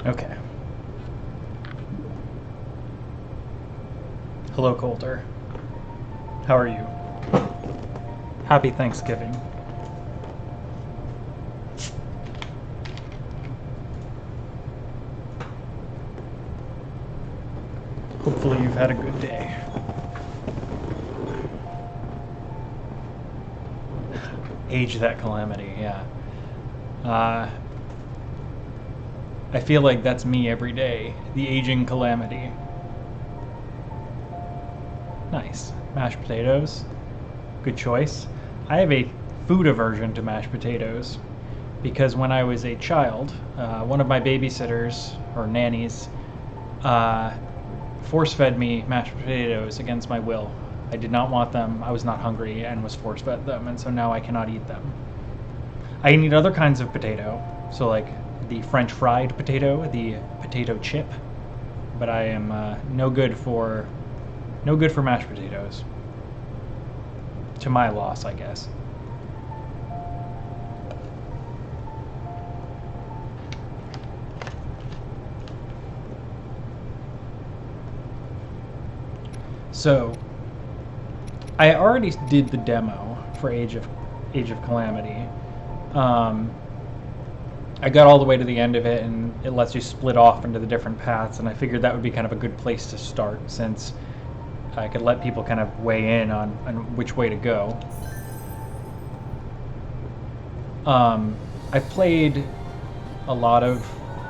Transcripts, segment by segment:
Okay. Hello, Coulter. How are you? Happy Thanksgiving. Hopefully you've had a good day. Age that calamity, yeah. I feel like that's me every day. The aging calamity. Nice. Mashed potatoes. Good choice. I have a food aversion to mashed potatoes because when I was a child, one of my babysitters, or nannies, force-fed me mashed potatoes against my will. I did not want them, I was not hungry, and was force-fed them, and so now I cannot eat them. I can eat other kinds of potato, so like the French fried potato, the potato chip, but I am no good for mashed potatoes. To my loss, I guess. So, I already did the demo for Age of Calamity. I got all the way to the end of it, and it lets you split off into the different paths, and I figured that would be kind of a good place to start, since I could let people kind of weigh in on which way to go. I've played a lot of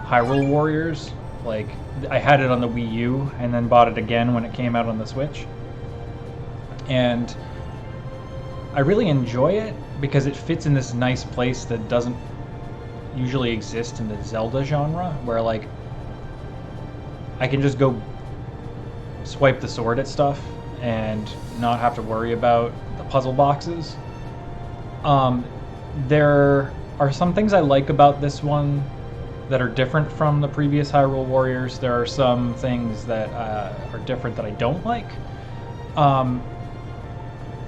Hyrule Warriors. Like, I had it on the Wii U, and then bought it again when it came out on the Switch. And I really enjoy it because it fits in this nice place that doesn't usually exist in the Zelda genre, where like I can just go swipe the sword at stuff and not have to worry about the puzzle boxes. There are some things I like about this one that are different from the previous Hyrule Warriors. There are some things that are different that I don't like.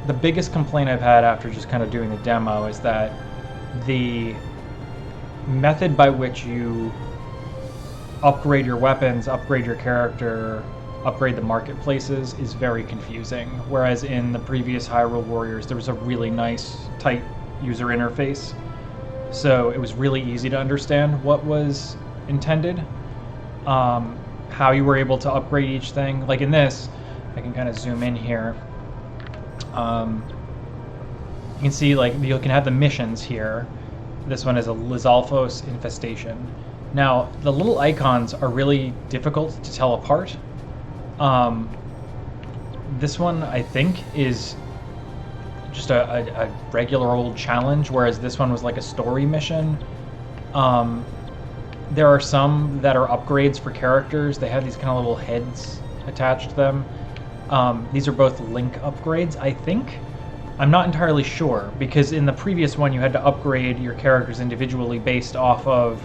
The biggest complaint I've had after just kind of doing the demo is that the method by which you upgrade your weapons, upgrade your character, upgrade the marketplaces is very confusing. Whereas in the previous Hyrule Warriors, there was a really nice, tight user interface. So it was really easy to understand what was intended, how you were able to upgrade each thing. Like in this, I can kind of zoom in here. You can see, like, you can have the missions here. This one is a Lizalfos infestation. Now, the little icons are really difficult to tell apart. This one, I think, is just a regular old challenge, whereas this one was like a story mission. There are some that are upgrades for characters. They have these kind of little heads attached to them. These are both Link upgrades, I think. I'm not entirely sure, because in the previous one you had to upgrade your characters individually based off of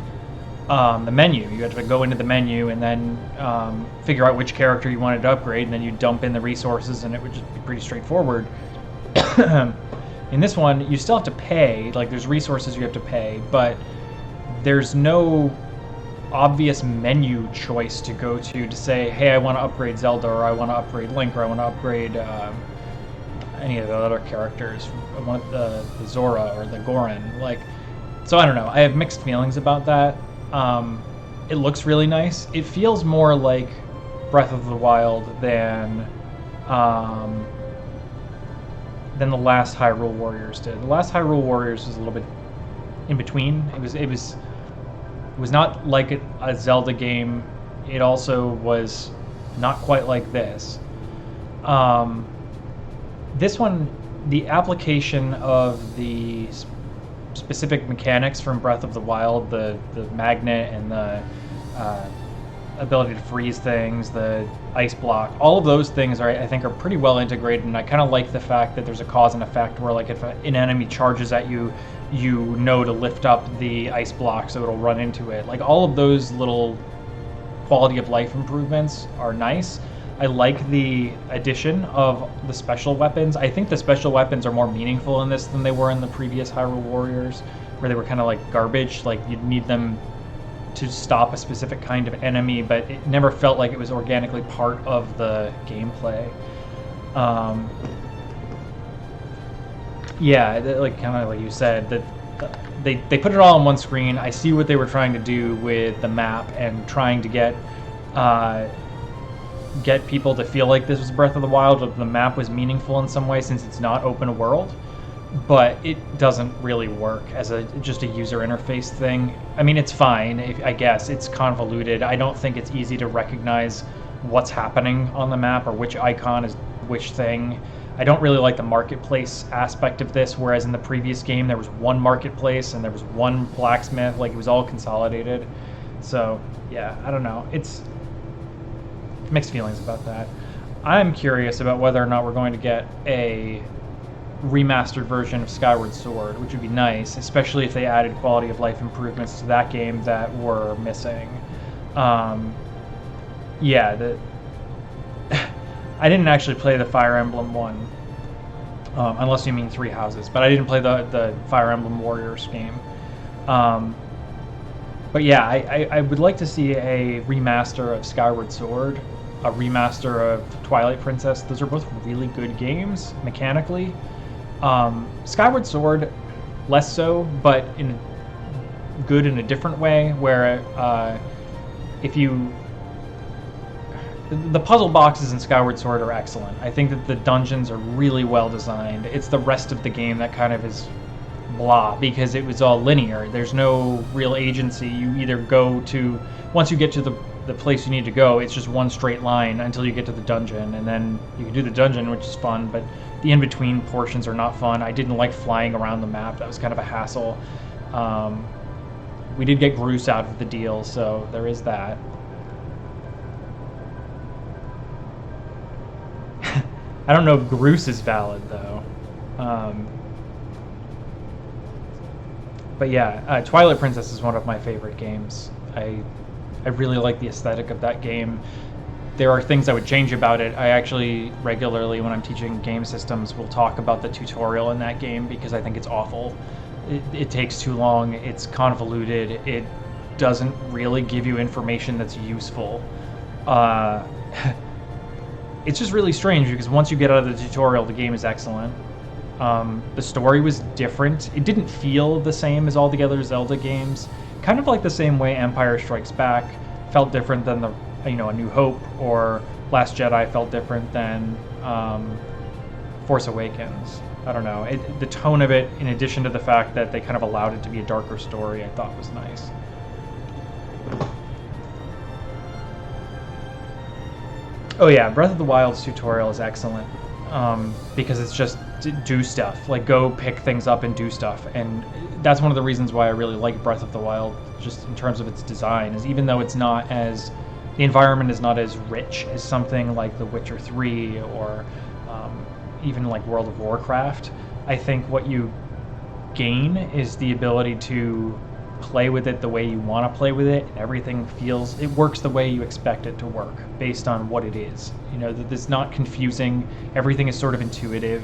the menu. You had to go into the menu and then figure out which character you wanted to upgrade, and then you dump in the resources, and it would just be pretty straightforward. In this one, you still have to pay. Like, there's resources you have to pay, but there's no obvious menu choice to go to say, hey, I want to upgrade Zelda, or I want to upgrade Link, or I want to upgrade any of the other characters. I want the Zora or the Goron. Like, so I don't know. I have mixed feelings about that. It looks really nice. It feels more like Breath of the Wild than the last Hyrule Warriors did. The last Hyrule Warriors was a little bit in between. It was not like a Zelda game. It also was not quite like this. This one, the application of the specific mechanics from Breath of the Wild, the magnet and the ability to freeze things, the ice block, all of those things I think are pretty well integrated, and I kind of like the fact that there's a cause and effect where, like, if an enemy charges at you, you know to lift up the ice block so it'll run into it. Like, all of those little quality of life improvements are nice. I like the addition of the special weapons. I think the special weapons are more meaningful in this than they were in the previous Hyrule Warriors, where they were kind of like garbage. Like, you'd need them to stop a specific kind of enemy, but it never felt like it was organically part of the gameplay. Yeah, like kind of like you said, that they put it all on one screen. I see what they were trying to do with the map and trying to get people to feel like this was Breath of the Wild, that the map was meaningful in some way since it's not open world. But it doesn't really work as just a user interface thing. I mean, it's fine, I guess. It's convoluted. I don't think it's easy to recognize what's happening on the map or which icon is which thing. I don't really like the marketplace aspect of this, whereas in the previous game there was one marketplace and there was one blacksmith. Like, it was all consolidated. So, yeah, I don't know. It's mixed feelings about that. I'm curious about whether or not we're going to get a remastered version of Skyward Sword, which would be nice, especially if they added quality of life improvements to that game that were missing. Yeah, I didn't actually play the Fire Emblem one, unless you mean Three Houses, but I didn't play the Fire Emblem Warriors game. But yeah, I would like to see a remaster of Skyward Sword, a remaster of Twilight Princess. Those are both really good games, mechanically. Skyward Sword, less so, but good in a different way, where the puzzle boxes in Skyward Sword are excellent. I think that the dungeons are really well designed. It's the rest of the game that kind of is blah, because it was all linear. There's no real agency. You either go to, once you get to the place you need to go, it's just one straight line until you get to the dungeon, and then you can do the dungeon, which is fun, but the in-between portions are not fun. I didn't like flying around the map. That was kind of a hassle. We did get Groose out of the deal, so there is that. I don't know if Groose is valid, though. But yeah, Twilight Princess is one of my favorite games. I really like the aesthetic of that game. There are things I would change about it. I actually regularly, when I'm teaching game systems, will talk about the tutorial in that game because I think it's awful. It takes too long. It's convoluted. It doesn't really give you information that's useful. It's just really strange because once you get out of the tutorial, the game is excellent. The story was different. It didn't feel the same as all the other Zelda games. Kind of like the same way Empire Strikes Back felt different than A New Hope, or Last Jedi felt different than Force Awakens. I don't know. The tone of it, in addition to the fact that they kind of allowed it to be a darker story, I thought was nice. Oh yeah, Breath of the Wild's tutorial is excellent, because it's just do stuff, like go pick things up and do stuff, and that's one of the reasons why I really like Breath of the Wild, just in terms of its design, is even though the environment is not as rich as something like The Witcher 3 or even like World of Warcraft, I think what you gain is the ability to play with it the way you want to play with it, and everything it works the way you expect it to work based on what it is. That it's not confusing, everything is sort of intuitive.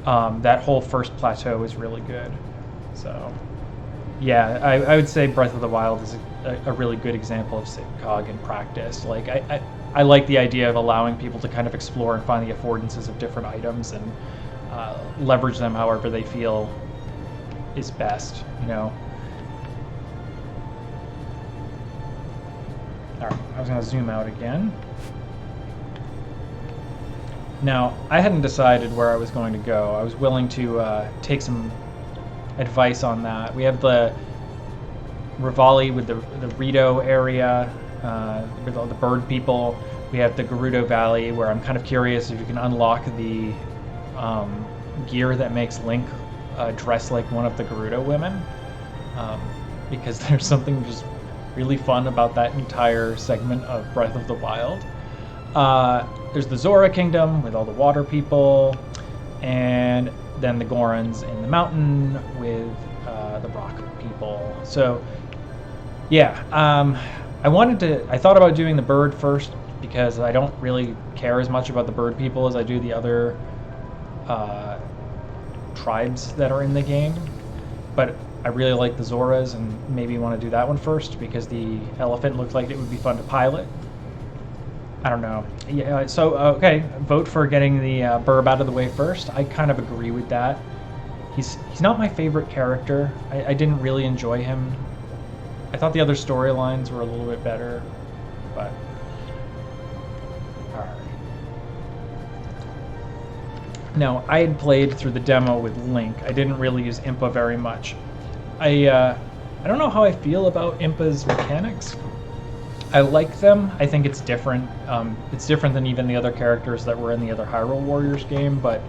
That whole first plateau is really good. So yeah, I would say Breath of the Wild is a really good example of Cog in practice. Like I like the idea of allowing people to kind of explore and find the affordances of different items and leverage them however they feel is best. Alright, I was going to zoom out again. Now, I hadn't decided where I was going to go. I was willing to take some advice on that. We have the Rivali with the Rito area, with all the bird people. We have the Gerudo Valley, where I'm kind of curious if you can unlock the gear that makes Link dress like one of the Gerudo women. Because there's something just really fun about that entire segment of Breath of the Wild. There's the Zora Kingdom with all the water people, and then the Gorons in the mountain with the rock people. So, yeah, I thought about doing the bird first because I don't really care as much about the bird people as I do the other tribes that are in the game. But I really like the Zoras and maybe want to do that one first because the elephant looked like it would be fun to pilot. I don't know. Yeah, so, okay, vote for getting the Burb out of the way first. I kind of agree with that. He's not my favorite character. I didn't really enjoy him. I thought the other storylines were a little bit better, but... Alright. Now, I had played through the demo with Link. I didn't really use Impa very much. I don't know how I feel about Impa's mechanics. I like them. I think it's different. It's different than even the other characters that were in the other Hyrule Warriors game, but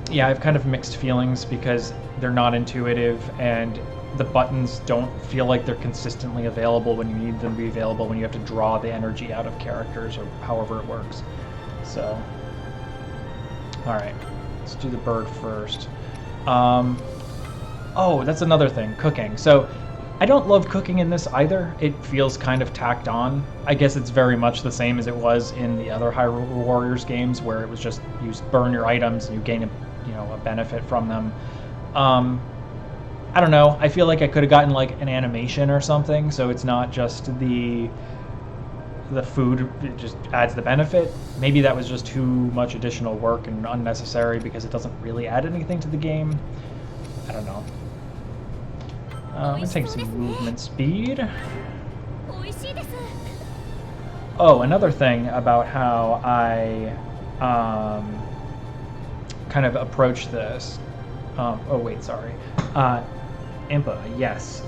yeah, I have kind of mixed feelings because they're not intuitive and the buttons don't feel like they're consistently available when you need them to be available, when you have to draw the energy out of characters or however it works. So, alright, let's do the bird first. Oh, that's another thing, cooking. So, I don't love cooking in this either. It feels kind of tacked on. I guess it's very much the same as it was in the other Hyrule Warriors games, where it was just you burn your items and you gain a benefit from them. I don't know. I feel like I could have gotten like an animation or something, so it's not just the food. It just adds the benefit. Maybe that was just too much additional work and unnecessary because it doesn't really add anything to the game. I don't know. I'm gonna take some movement speed. Oh, another thing about how I kind of approach this. Oh wait, sorry. Impa, yes.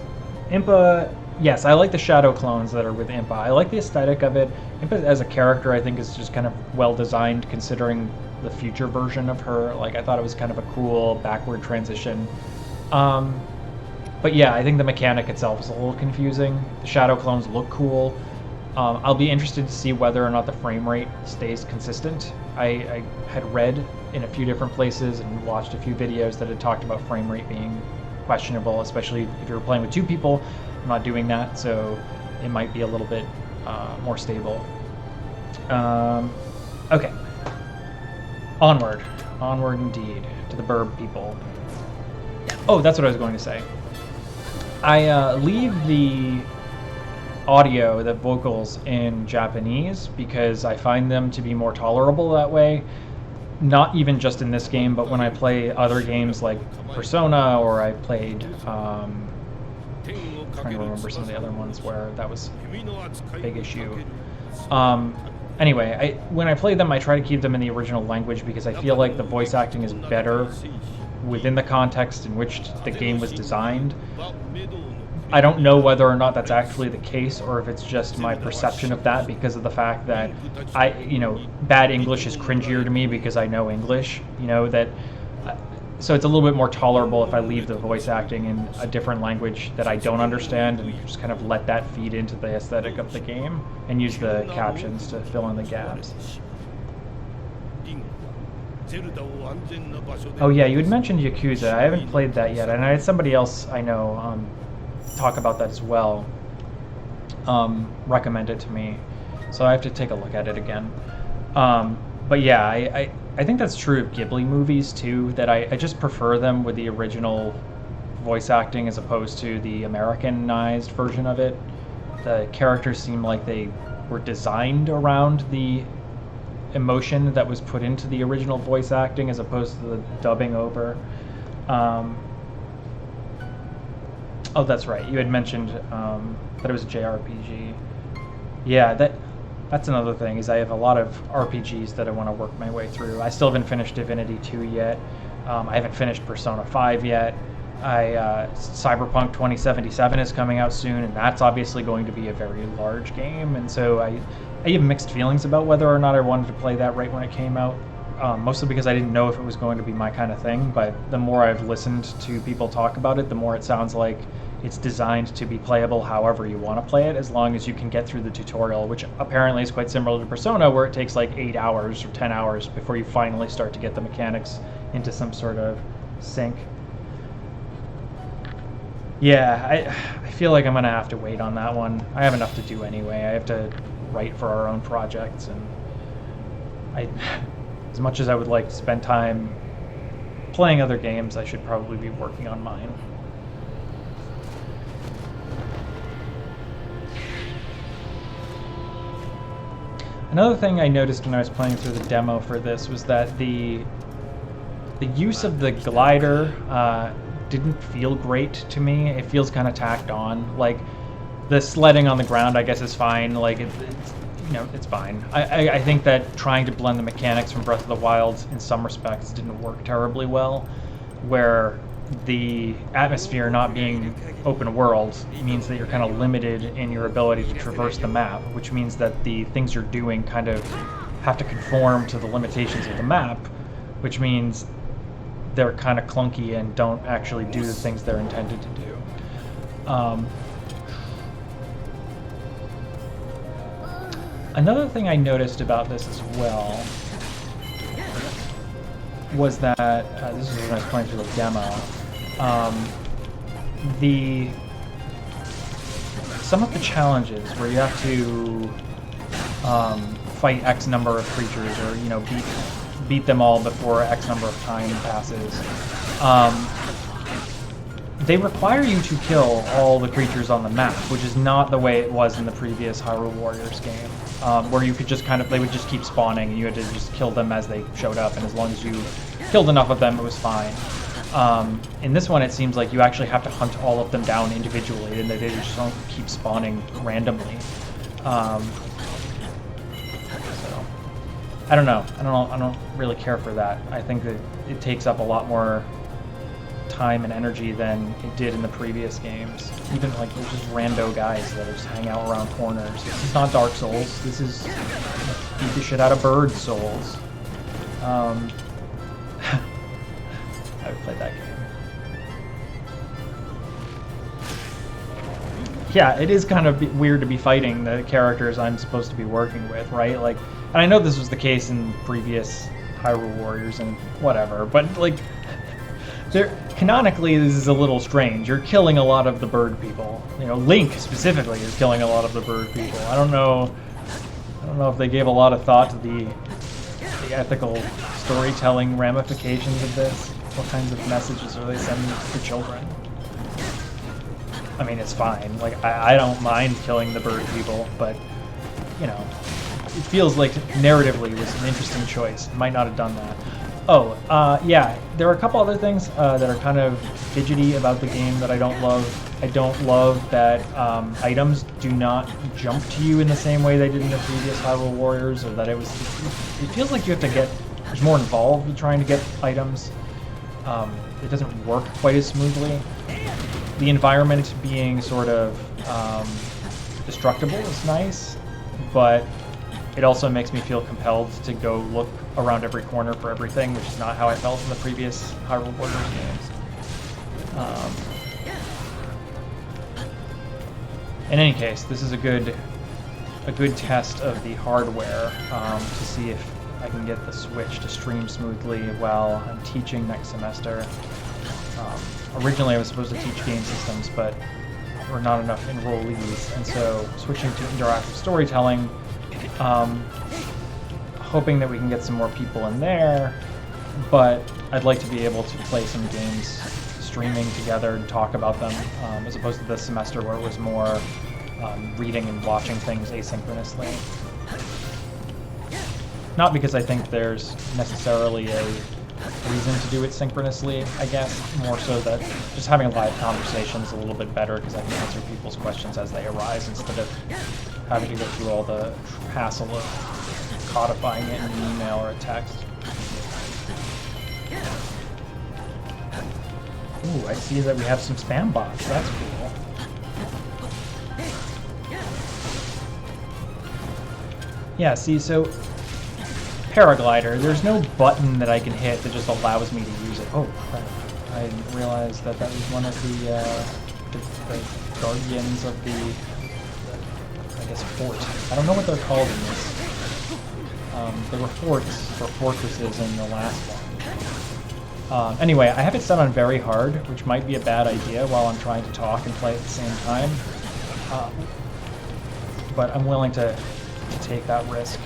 Impa, yes, I like the shadow clones that are with Impa. I like the aesthetic of it. Impa as a character I think is just kind of well designed considering the future version of her. Like, I thought it was kind of a cool backward transition. But yeah, I think the mechanic itself is a little confusing. The shadow clones look cool. I'll be interested to see whether or not the frame rate stays consistent. I had read in a few different places and watched a few videos that had talked about frame rate being questionable, especially if you're playing with two people. I'm not doing that, so it might be a little bit more stable. Okay. Onward. Onward indeed, to the Burb people. Oh, that's what I was going to say. I leave the audio, the vocals, in Japanese because I find them to be more tolerable that way. Not even just in this game, but when I play other games like Persona, or I played, trying to remember some of the other ones where that was a big issue. Anyway, when I play them, I try to keep them in the original language because I feel like the voice acting is better within the context in which the game was designed. I don't know whether or not that's actually the case, or if it's just my perception of that because of the fact that bad English is cringier to me because I know English, so it's a little bit more tolerable if I leave the voice acting in a different language that I don't understand and just kind of let that feed into the aesthetic of the game and use the captions to fill in the gaps. Oh yeah, you had mentioned Yakuza. I haven't played that yet, and I had somebody else I know talk about that as well. Recommend it to me, so I have to take a look at it again. But yeah, I think that's true of Ghibli movies too, that I just prefer them with the original voice acting as opposed to the Americanized version of it. The characters seem like they were designed around the emotion that was put into the original voice acting as opposed to the dubbing over. Oh, that's right. You had mentioned that it was a JRPG. Yeah, that's another thing, is I have a lot of RPGs that I want to work my way through. I still haven't finished Divinity 2 yet. I haven't finished Persona 5 yet. Cyberpunk 2077 is coming out soon, and that's obviously going to be a very large game, and so I have mixed feelings about whether or not I wanted to play that right when it came out, mostly because I didn't know if it was going to be my kind of thing, but the more I've listened to people talk about it, the more it sounds like it's designed to be playable however you want to play it, as long as you can get through the tutorial, which apparently is quite similar to Persona, where it takes like 8 hours or 10 hours before you finally start to get the mechanics into some sort of sync. Yeah, I feel like I'm going to have to wait on that one. I have enough to do anyway. I have to write for our own projects, and as much as I would like to spend time playing other games, I should probably be working on mine. Another thing I noticed when I was playing through the demo for this was that the use of the glider didn't feel great to me. It feels kind of tacked on. Like, the sledding on the ground, I guess, is fine. Like, it's it's fine. I think that trying to blend the mechanics from Breath of the Wild in some respects didn't work terribly well, where the atmosphere not being open world means that you're kind of limited in your ability to traverse the map, which means that the things you're doing kind of have to conform to the limitations of the map, which means they're kind of clunky and don't actually do the things they're intended to do. Another thing I noticed about this as well was that, this is when I was playing through the demo, some of the challenges where you have to fight X number of creatures, or beat them all before X number of time passes, they require you to kill all the creatures on the map, which is not the way it was in the previous Hyrule Warriors game, where you could just they would just keep spawning and you had to just kill them as they showed up, and as long as you killed enough of them, it was fine. In this one, it seems like you actually have to hunt all of them down individually, and they just don't keep spawning randomly. So I don't know. I don't really care for that. I think that it takes up a lot more time and energy than it did in the previous games. Even like there's just rando guys that just hang out around corners. This is not Dark Souls. This is beat the shit out of Bird Souls. I would play that game. Yeah, it is kind of weird to be fighting the characters I'm supposed to be working with, right? Like, and I know this was the case in previous Hyrule Warriors and whatever, but like, canonically, this is a little strange. You're killing a lot of the bird people. Link specifically is killing a lot of the bird people. I don't know if they gave a lot of thought to the ethical storytelling ramifications of this. What kinds of messages are they sending to children? I mean, it's fine. Like, I don't mind killing the bird people, but it feels like narratively it was an interesting choice. Might not have done that. Oh, yeah, there are a couple other things that are kind of fidgety about the game that I don't love. I don't love that items do not jump to you in the same way they did in the previous Hyrule Warriors, or that it feels like you have to get more involved with trying to get items. It doesn't work quite as smoothly. The environment being sort of destructible is nice, but it also makes me feel compelled to go look around every corner for everything, which is not how I felt in the previous Hyrule Warriors games. In any case, this is a good test of the hardware to see if I can get the Switch to stream smoothly while I'm teaching next semester. Originally, I was supposed to teach game systems, but there were not enough enrollees, and so switching to interactive storytelling, hoping that we can get some more people in there, but I'd like to be able to play some games streaming together and talk about them, as opposed to this semester where it was more reading and watching things asynchronously. Not because I think there's necessarily a reason to do it synchronously, I guess, more so that just having a live conversation is a little bit better because I can answer people's questions as they arise instead of having to go through all the hassle of codifying it in an email or a text. Ooh, I see that we have some spam bots. That's cool. Yeah, see, so paraglider, there's no button that I can hit that just allows me to use it. Oh, crap. I didn't realize that that was one of the guardians of the, I guess, fort. I don't know what they're called in this. There were forts, or fortresses in the last one. Anyway, I have it set on very hard, which might be a bad idea while I'm trying to talk and play at the same time. But I'm willing to take that risk.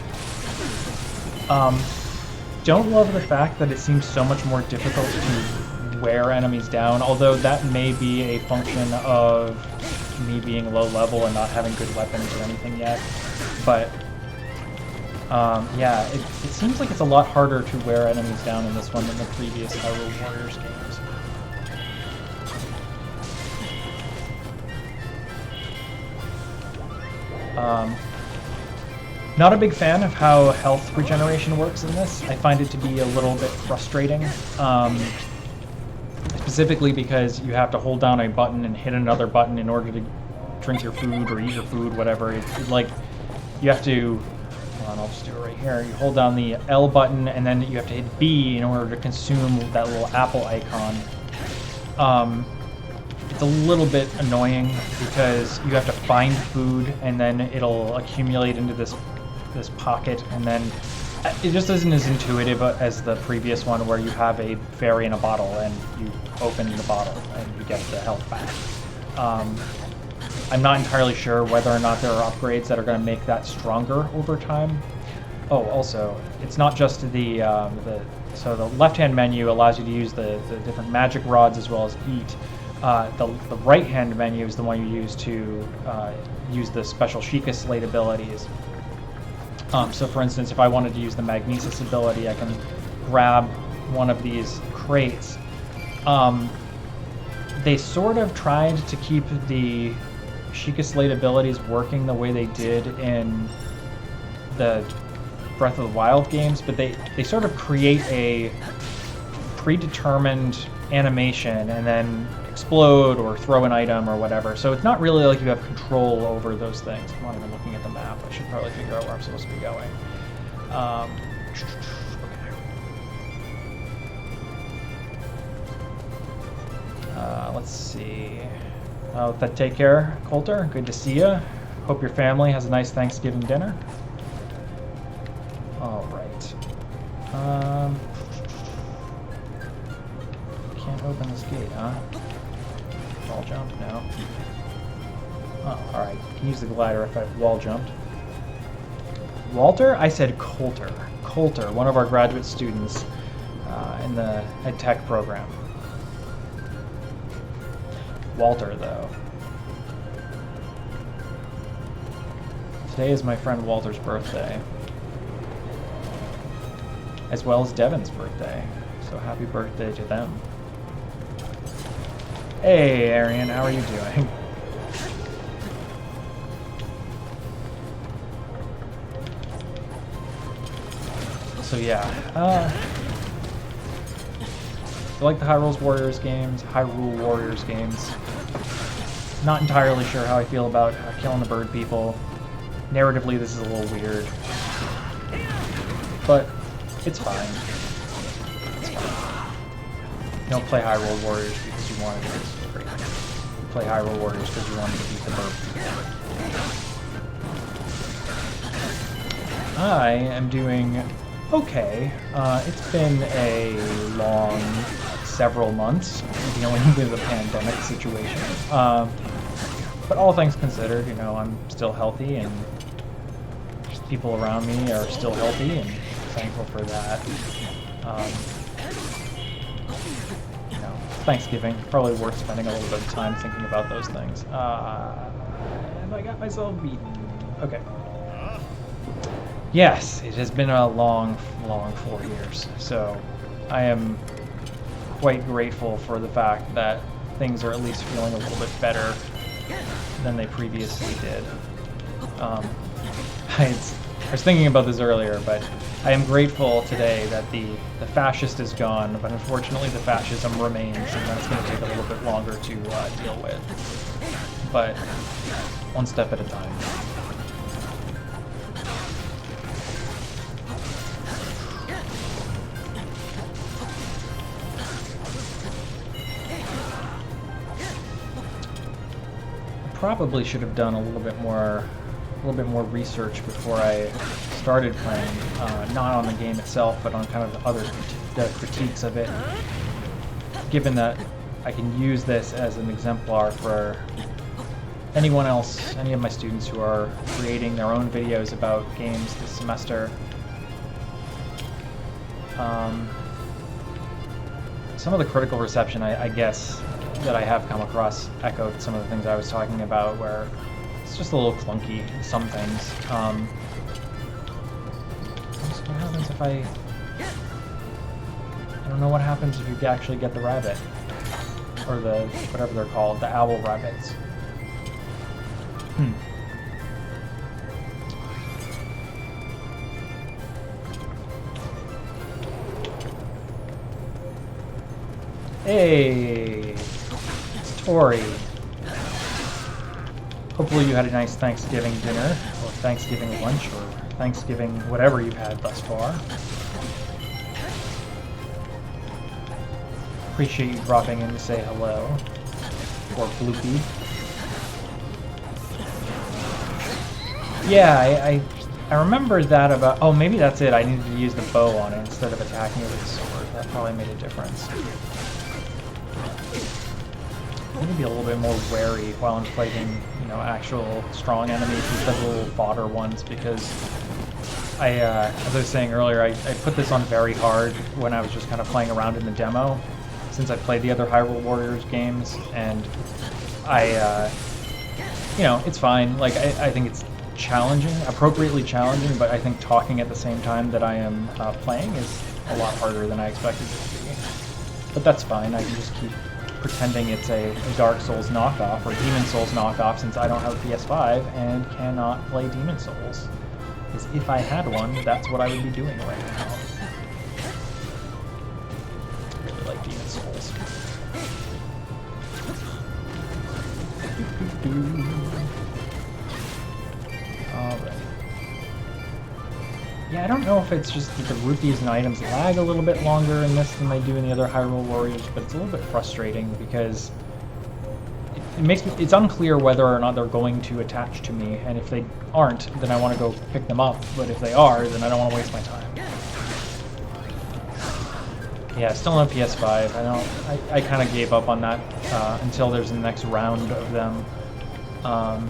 Don't love the fact that it seems so much more difficult to wear enemies down, although that may be a function of me being low level and not having good weapons or anything yet. But Yeah, it seems like it's a lot harder to wear enemies down in this one than the previous Hyrule Warriors games. Not a big fan of how health regeneration works in this. I find it to be a little bit frustrating. Specifically because you have to hold down a button and hit another button in order to drink your food or eat your food, whatever. It's like you have to... Hold on, I'll just do it right here. You hold down the L button and then you have to hit B in order to consume that little apple icon. It's a little bit annoying because you have to find food and then it'll accumulate into this pocket, and then it just isn't as intuitive as the previous one where you have a fairy in a bottle and you open the bottle and you get the health back. I'm not entirely sure whether or not there are upgrades that are going to make that stronger over time. Oh, also, it's not just so the left-hand menu allows you to use the different magic rods as well as eat. The right-hand menu is the one you use to use the special Sheikah Slate abilities. So for instance, if I wanted to use the Magnesis ability, I can grab one of these crates. They sort of tried to keep the Sheikah Slate abilities working the way they did in the Breath of the Wild games, but they sort of create a predetermined animation and then explode or throw an item or whatever. So it's not really like you have control over those things. I'm not even looking at the map. I should probably figure out where I'm supposed to be going. Let's see. Take care, Coulter. Good to see you. Hope your family has a nice Thanksgiving dinner. All right. Can't open this gate, huh? Wall jump? No. Oh, alright. Can use the glider if I've wall jumped. Walter? I said Coulter. Coulter, one of our graduate students in the Ed Tech program. Walter, though. Today is my friend Walter's birthday, as well as Devin's birthday. So happy birthday to them. Hey, Arian, how are you doing? So yeah, I like the Hyrule Warriors games. Not entirely sure how I feel about killing the bird people. Narratively, this is a little weird, but it's fine. It's fine. You don't play Hyrule Warriors because you wanted to. You play Hyrule Warriors because you wanted to beat the bird people. I am doing okay. It's been a long several months dealing with a pandemic situation. But all things considered, you know, I'm still healthy and people around me are still healthy, and thankful for that. You know, Thanksgiving, probably worth spending a little bit of time thinking about those things. And I got myself beaten. Okay. Yes, it has been a long 4 years, so I am quite grateful for the fact that things are at least feeling a little bit better than they previously did. I was thinking about this earlier, but I am grateful today that the fascist is gone, but unfortunately the fascism remains, and that's going to take a little bit longer to deal with. But one step at a time. Probably should have done a little bit more research before I started playing, not on the game itself, but on kind of the other critiques of it. Given that I can use this as an exemplar for anyone else, any of my students who are creating their own videos about games this semester. Some of the critical reception, I guess, that I have come across echoed some of the things I was talking about, where it's just a little clunky, some things. What happens if I don't know what happens if you actually get the rabbit. Or the, whatever they're called, the owl rabbits. Hey, it's Tori. Hopefully you had a nice Thanksgiving dinner, or Thanksgiving lunch, or Thanksgiving whatever you've had thus far. Appreciate you dropping in to say hello. Or Bloopy. Yeah, I remembered that about... Oh, maybe that's it. I needed to use the bow on it instead of attacking it with the sword. That probably made a difference. I need to be a little bit more wary while I'm fighting, you know, actual strong enemies instead of little fodder ones, because as I was saying earlier, I put this on very hard when I was just kind of playing around in the demo, since I played the other Hyrule Warriors games, and you know, it's fine. Like, I think it's challenging, appropriately challenging, but I think talking at the same time that I am playing is a lot harder than I expected it to be. But that's fine, I can just keep pretending it's a Dark Souls knockoff, or Demon Souls knockoff, since I don't have a PS5 and cannot play Demon Souls. Because if I had one, that's what I would be doing right now. I really like Demon Souls. Alright. Yeah, I don't know if it's just that the rupees and items lag a little bit longer in this than they do in the other Hyrule Warriors, but it's a little bit frustrating because it makes me, it's unclear whether or not they're going to attach to me, and if they aren't, then I want to go pick them up, but if they are, then I don't want to waste my time. Yeah, still on PS5. I kind of gave up on that until there's the next round of them. I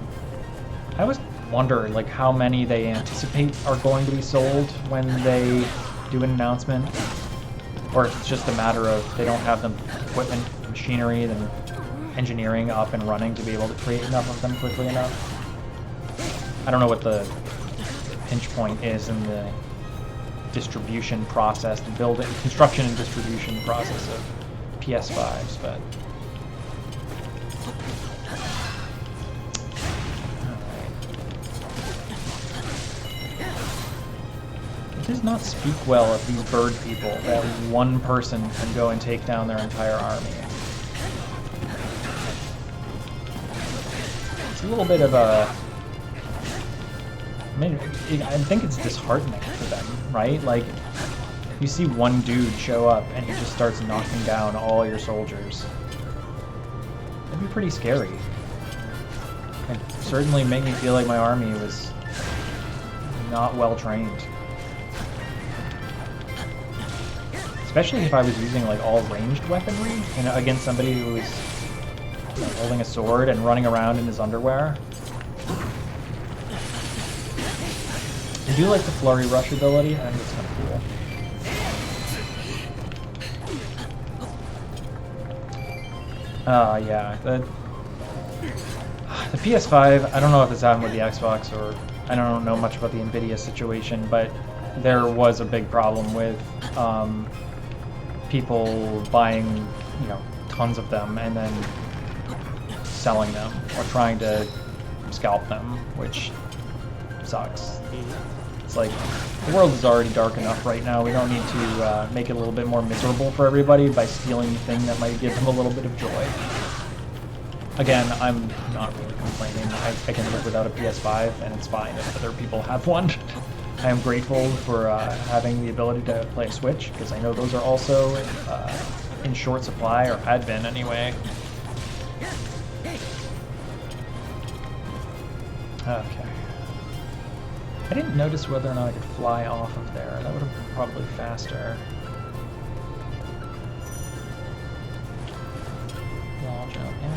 always wonder like how many they anticipate are going to be sold when they do an announcement, or if it's just a matter of they don't have the equipment, machinery, and engineering up and running to be able to create enough of them quickly enough. I don't know what the pinch point is in the distribution process, the building, construction and distribution process of PS5s, but it does not speak well of these bird people that one person can go and take down their entire army. It's a little bit of a... I mean, I think it's disheartening for them, right? Like, you see one dude show up and he just starts knocking down all your soldiers. That'd be pretty scary. It certainly made me feel like my army was not well trained. Especially if I was using like all ranged weaponry and against somebody who was, you know, holding a sword and running around in his underwear. I do like the flurry rush ability. I think it's kind of cool. Yeah, the PS5. I don't know if it's happened with the Xbox, or I don't know much about the Nvidia situation, but there was a big problem with people buying, you know, tons of them and then selling them or trying to scalp them, which sucks. It's like, the world is already dark enough right now. We don't need to make it a little bit more miserable for everybody by stealing the thing that might give them a little bit of joy. Again, I'm not really complaining. I can live without a PS5, and it's fine if other people have one. I am grateful for having the ability to play a Switch, because I know those are also in short supply, or had been anyway. Okay. I didn't notice whether or not I could fly off of there. That would have been probably faster. Wall jump. Yeah,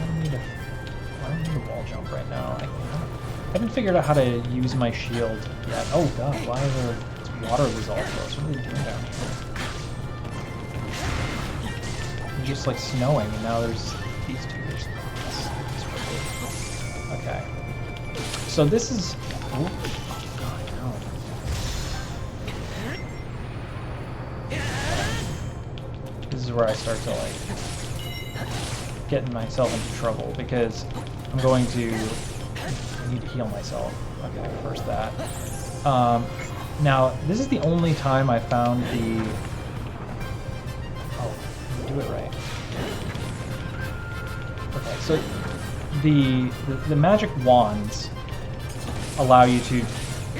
I don't need a wall jump right now. I haven't figured out how to use my shield yet. Oh god, why are there water resolve flows? What are they doing down here? It's just like snowing, and now there's these two. Okay. So this is... Oh, god, no. is where I start to like get myself into trouble, because I'm going to need to heal myself. Okay, first that. Now this is the only time I found the. Oh, do it right. Okay, so the magic wands allow you to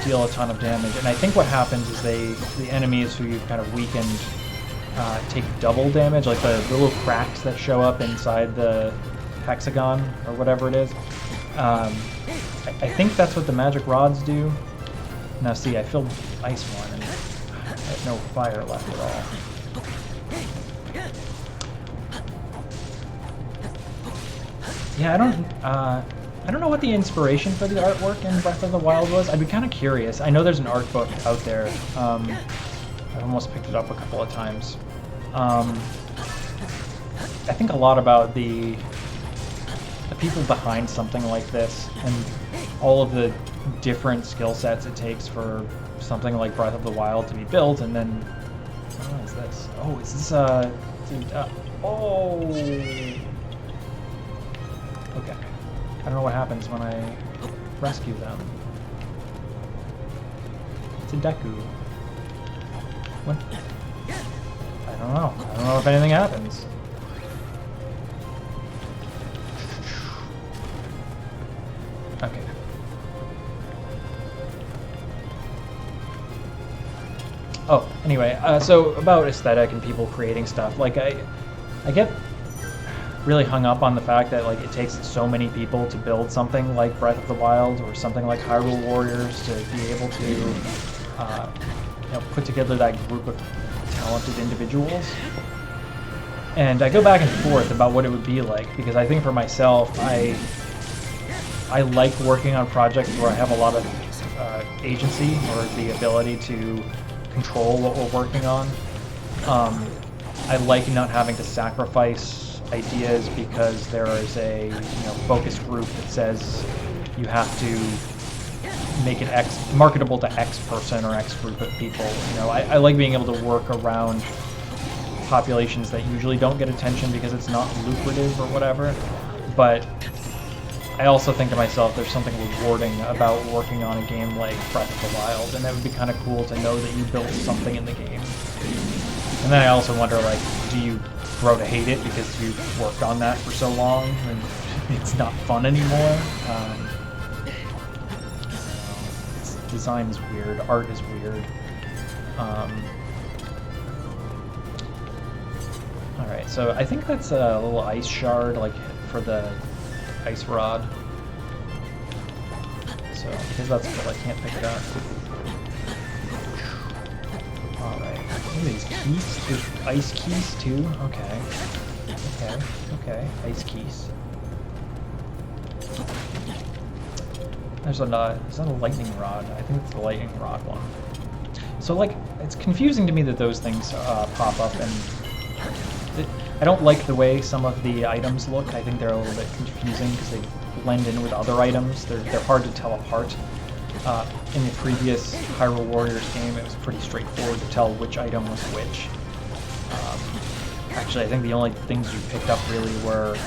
deal a ton of damage, and I think what happens is the enemies who you've kind of weakened take double damage, like the little cracks that show up inside the hexagon or whatever it is. I think that's what the magic rods do. Now see, I filled ice one and I have no fire left at all. Yeah, I don't know what the inspiration for the artwork in Breath of the Wild was. I'd be kind of curious. I know there's an art book out there. I've almost picked it up a couple of times. I think a lot about the people behind something like this and all of the different skill sets it takes for something like Breath of the Wild to be built, and then what is this? Oh, is this oh. Okay. I don't know what happens when I rescue them. It's a Deku. What? I don't know. I don't know if anything happens. Okay. Oh, anyway, so about aesthetic and people creating stuff, like I get really hung up on the fact that like it takes so many people to build something like Breath of the Wild or something like Hyrule Warriors to be able to you know, put together that group of talented individuals. And I go back and forth about what it would be like, because I think for myself, I like working on projects where I have a lot of agency or the ability to control what we're working on. I like not having to sacrifice ideas because there is a focus group that says you have to make it marketable to X person or X group of people. I like being able to work around populations that usually don't get attention because it's not lucrative or whatever. But I also think to myself, there's something rewarding about working on a game like Breath of the Wild, and that would be kind of cool to know that you built something in the game. And then I also wonder, like, do you grow to hate it because you've worked on that for so long and it's not fun anymore? Design is weird, art is weird. Alright, so I think that's a little ice shard, like, for the ice rod. So, because that's cool, I can't pick it up. Alright, look at these keys. There's ice keys too? Okay. Okay, ice keys. There's a lightning rod. I think it's the lightning rod one. So, like, it's confusing to me that those things pop up, and I don't like the way some of the items look. I think they're a little bit confusing because they blend in with other items. They're hard to tell apart. In the previous Hyrule Warriors game, it was pretty straightforward to tell which item was which. Actually, I think the only things you picked up really were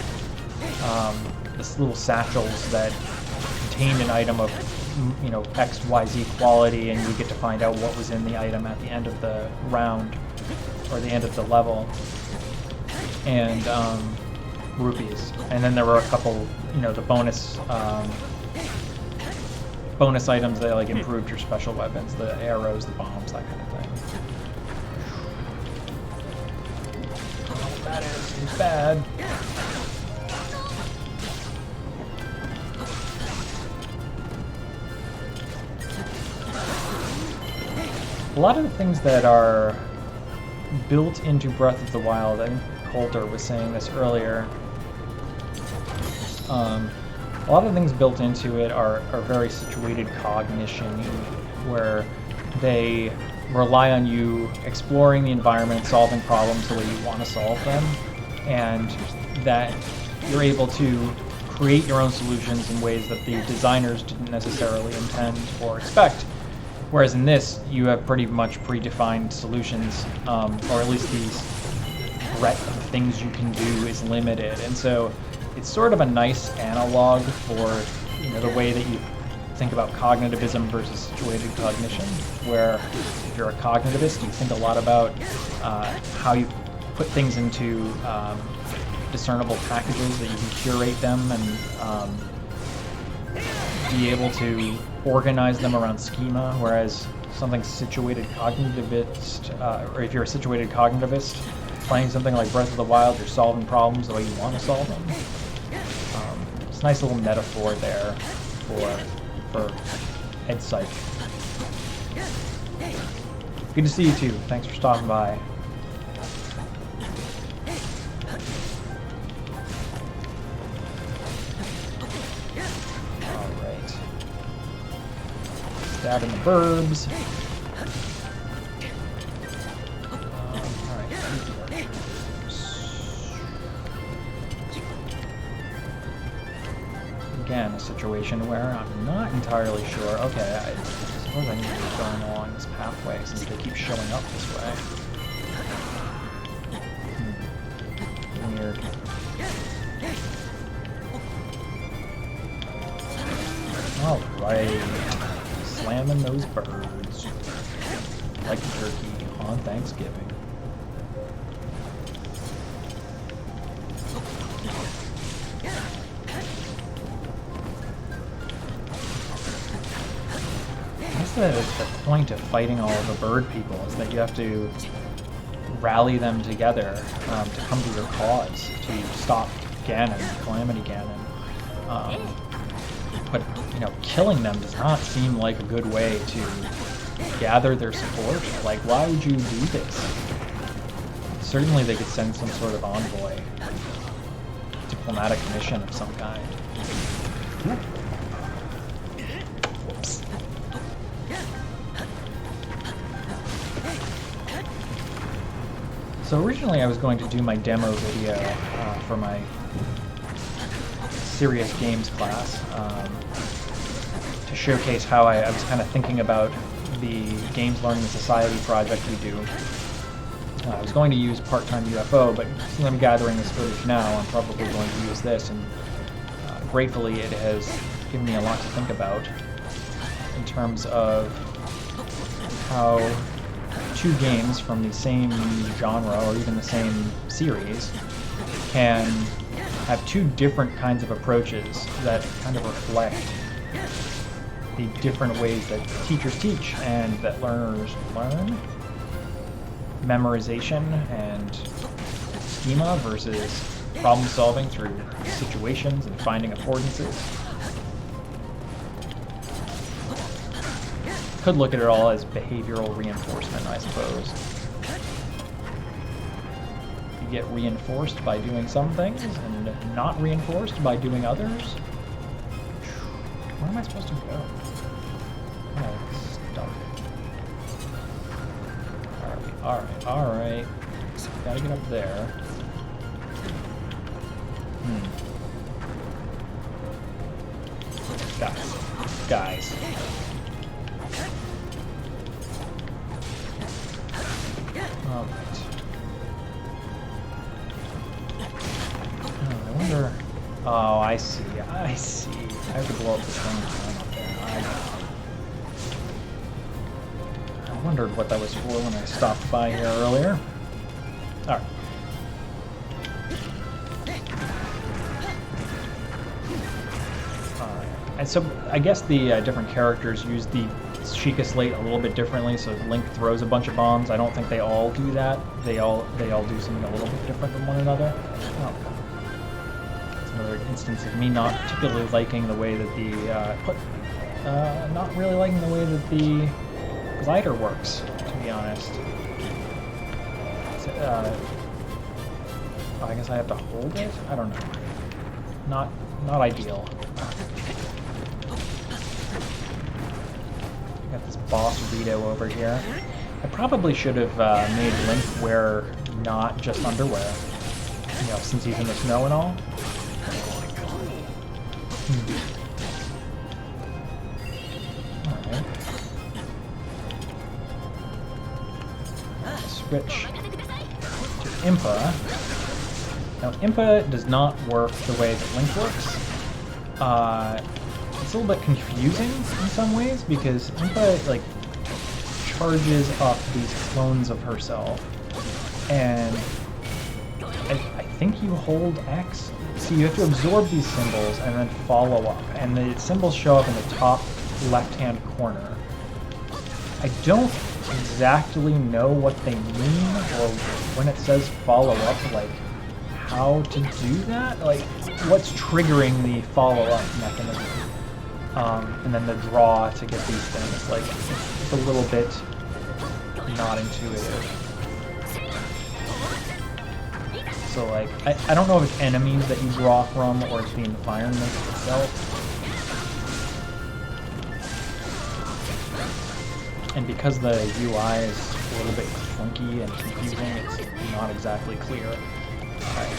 this little satchels that contained an item of X, Y, Z quality, and you get to find out what was in the item at the end of the round or the end of the level. And rupees, and then there were a couple, the bonus items that like improved your special weapons, the arrows, the bombs, that kind of thing. Oh, that is bad. A lot of the things that are built into Breath of the Wild, I think Coulter was saying this earlier, a lot of things built into it are very situated cognition, where they rely on you exploring the environment, solving problems the way you want to solve them, and that you're able to create your own solutions in ways that the designers didn't necessarily intend or expect. Whereas in this, you have pretty much predefined solutions, or at least these breadth of things you can do is limited. And so it's sort of a nice analog for, you know, the way that you think about cognitivism versus situated cognition, where if you're a cognitivist, you think a lot about how you put things into discernible packages, that you can curate them and be able to organize them around schema, whereas something situated cognitivist, or if you're a situated cognitivist, playing something like Breath of the Wild, you're solving problems the way you want to solve them. It's a nice little metaphor there for head psych. Good to see you too. Thanks for stopping by. Alright. Stabbing the burbs. Again, a situation where I'm not entirely sure. Okay, I suppose I need to keep going along this pathway since they keep showing up this way. Weird. Alright. Slamming those birds. Like turkey on Thanksgiving. The point of fighting all of the bird people is that you have to rally them together to come to your cause, to stop Ganon, Calamity Ganon. But, you know, killing them does not seem like a good way to gather their support. Like, why would you do this? Certainly they could send some sort of envoy, diplomatic mission of some kind. Whoops. So originally I was going to do my demo video for my serious games class to showcase how I was kind of thinking about the Games Learning Society project we do. I was going to use Part-Time UFO, but since I'm gathering this footage now, I'm probably going to use this, and gratefully it has given me a lot to think about in terms of how two games from the same genre or even the same series can have two different kinds of approaches that kind of reflect the different ways that teachers teach and that learners learn. Memorization and schema versus problem solving through situations and finding affordances. Could look at it all as behavioral reinforcement, I suppose. You get reinforced by doing some things and not reinforced by doing others. Where am I supposed to go? Oh, stuck. Alright. Gotta get up there. Guys. Alright. I wonder... Oh, I see. I have to blow up this thing up there. I wondered what that was for when I stopped by here earlier. Alright. And so I guess the different characters use the Sheikah Slate a little bit differently. So Link throws a bunch of bombs. I don't think they all do that. They all do something a little bit different than one another. Oh, it's another instance of me not particularly liking the way that the not really liking the way that the glider works, to be honest. I guess I have to hold it? I don't know. Not ideal. Got this boss Rito over here. I probably should have made Link wear not just underwear, you know, since he's in the snow and all. Alright. Switch to Impa. Now, Impa does not work the way that Link works. It's a little bit confusing in some ways because Impa, like, charges up these clones of herself. And I think you hold X. So you have to absorb these symbols and then follow up. And the symbols show up in the top left-hand corner. I don't exactly know what they mean, or when it says follow up, like how to do that, like what's triggering the follow-up mechanism, and then the draw to get these things. Like it's a little bit not intuitive. So like I don't know if it's enemies that you draw from or it's the environment itself. And because the UI is a little bit clunky and confusing, it's not exactly clear. Alright,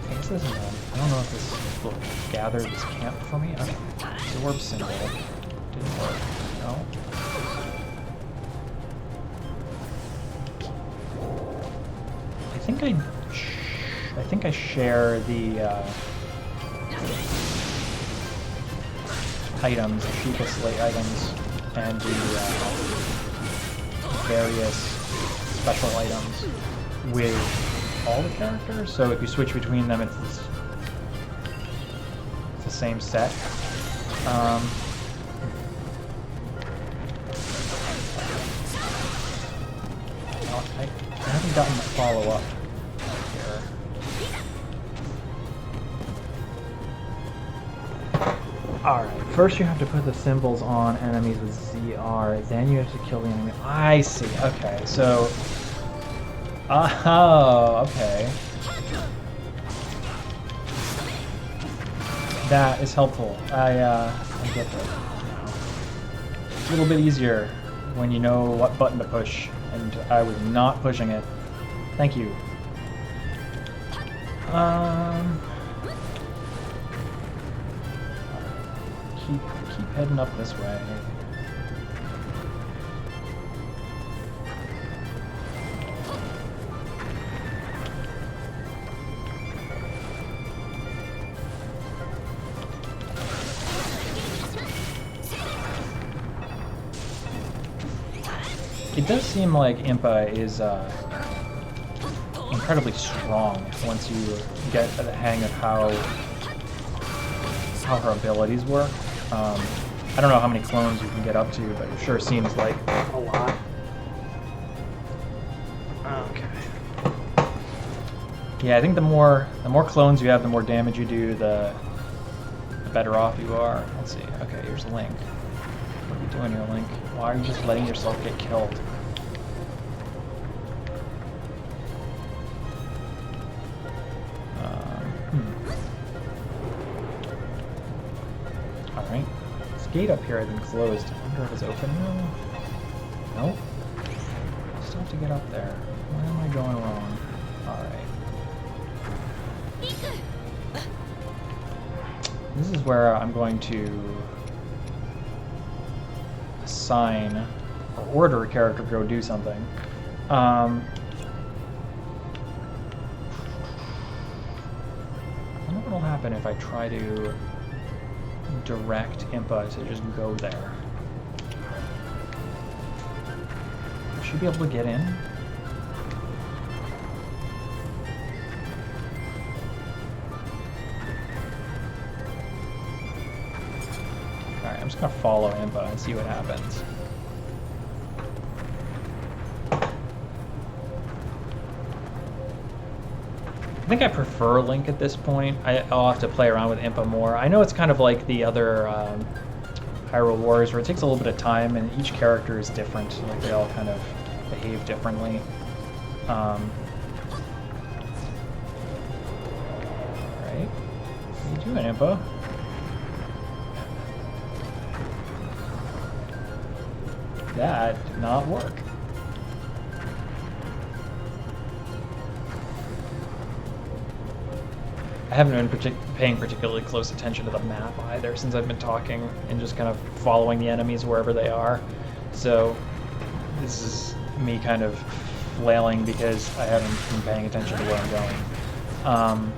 I guess this is I don't know if this will gather this camp for me. Okay, absorb symbol. Didn't work. No. I think I share the items, the Sheikah Slate items, and the various special items with all the characters. So if you switch between them, it's the same set. I haven't gotten the follow-up here. Alright, first you have to put the symbols on enemies with ZR, then you have to kill the enemy. I see, okay, so... Oh, okay. That is helpful. I get that now. It's a little bit easier when you know what button to push, and I was not pushing it. Thank you. Keep heading up this way. It does seem like Impa is incredibly strong once you get the hang of how her abilities work. I don't know how many clones you can get up to, but it sure seems like a lot. Okay. Yeah, I think the more clones you have, the more damage you do, the better off you are. Let's see. Okay, here's Link. What are you doing here, Link? Why are you just letting yourself get killed? Alright. This gate up here has been closed. I wonder if it's open now? Nope. Still have to get up there. Where am I going wrong? Alright. This is where I'm going to assign or order a character to go do something. I wonder what will happen if I try to direct Impa to just go there. Will she be able to get in? Alright, I'm just gonna follow Impa and see what happens. I think I prefer Link at this point. I'll have to play around with Impa more. I know it's kind of like the other Hyrule Warriors where it takes a little bit of time and each character is different. Like they all kind of behave differently. Alright. What are you doing, Impa? That did not work. I haven't been paying particularly close attention to the map either since I've been talking and just kind of following the enemies wherever they are. So this is me kind of flailing because I haven't been paying attention to where I'm going.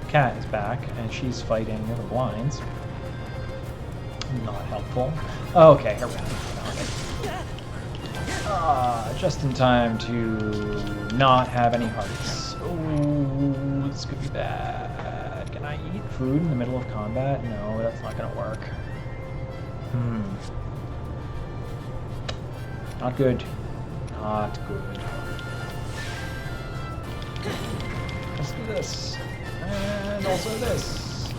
Cat is back, and she's fighting the blinds. Not helpful. Oh, okay, here we go. Just in time to not have any hearts. Oh, this could be bad. Can I eat food in the middle of combat? No, that's not gonna work. Not good. Not good. Let's do this. And also this.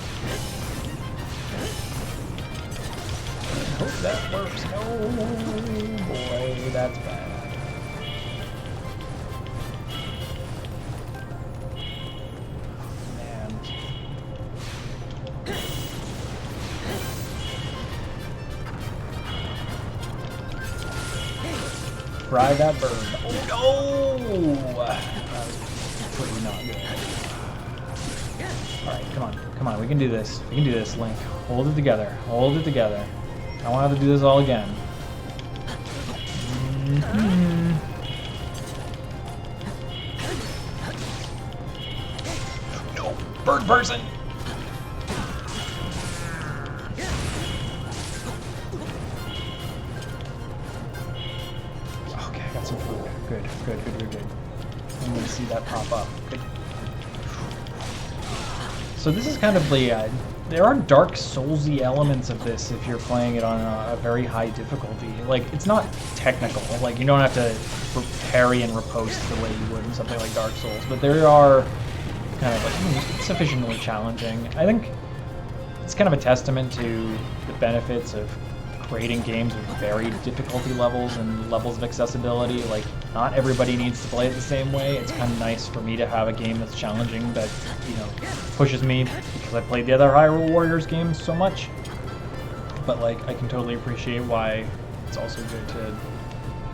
I hope that works. Oh boy, that's bad. Man. Fry that bird. Oh no! That was pretty not good. Alright, come on. Come on, we can do this. We can do this, Link. Hold it together. Hold it together. I won't have to do this all again. No! Bird person! Okay, I got some food. Good. I'm gonna see that pop up. Good. So this is kind of the, there are Dark Souls-y elements of this if you're playing it on a very high difficulty. Like, it's not technical, like you don't have to parry and riposte the way you would in something like Dark Souls, but there are kind of like sufficiently challenging. I think it's kind of a testament to the benefits of creating games with varied difficulty levels and levels of accessibility. Like, not everybody needs to play it the same way. It's kind of nice for me to have a game that's challenging, that, you know, pushes me because I played the other Hyrule Warriors games so much. But, like, I can totally appreciate why it's also good to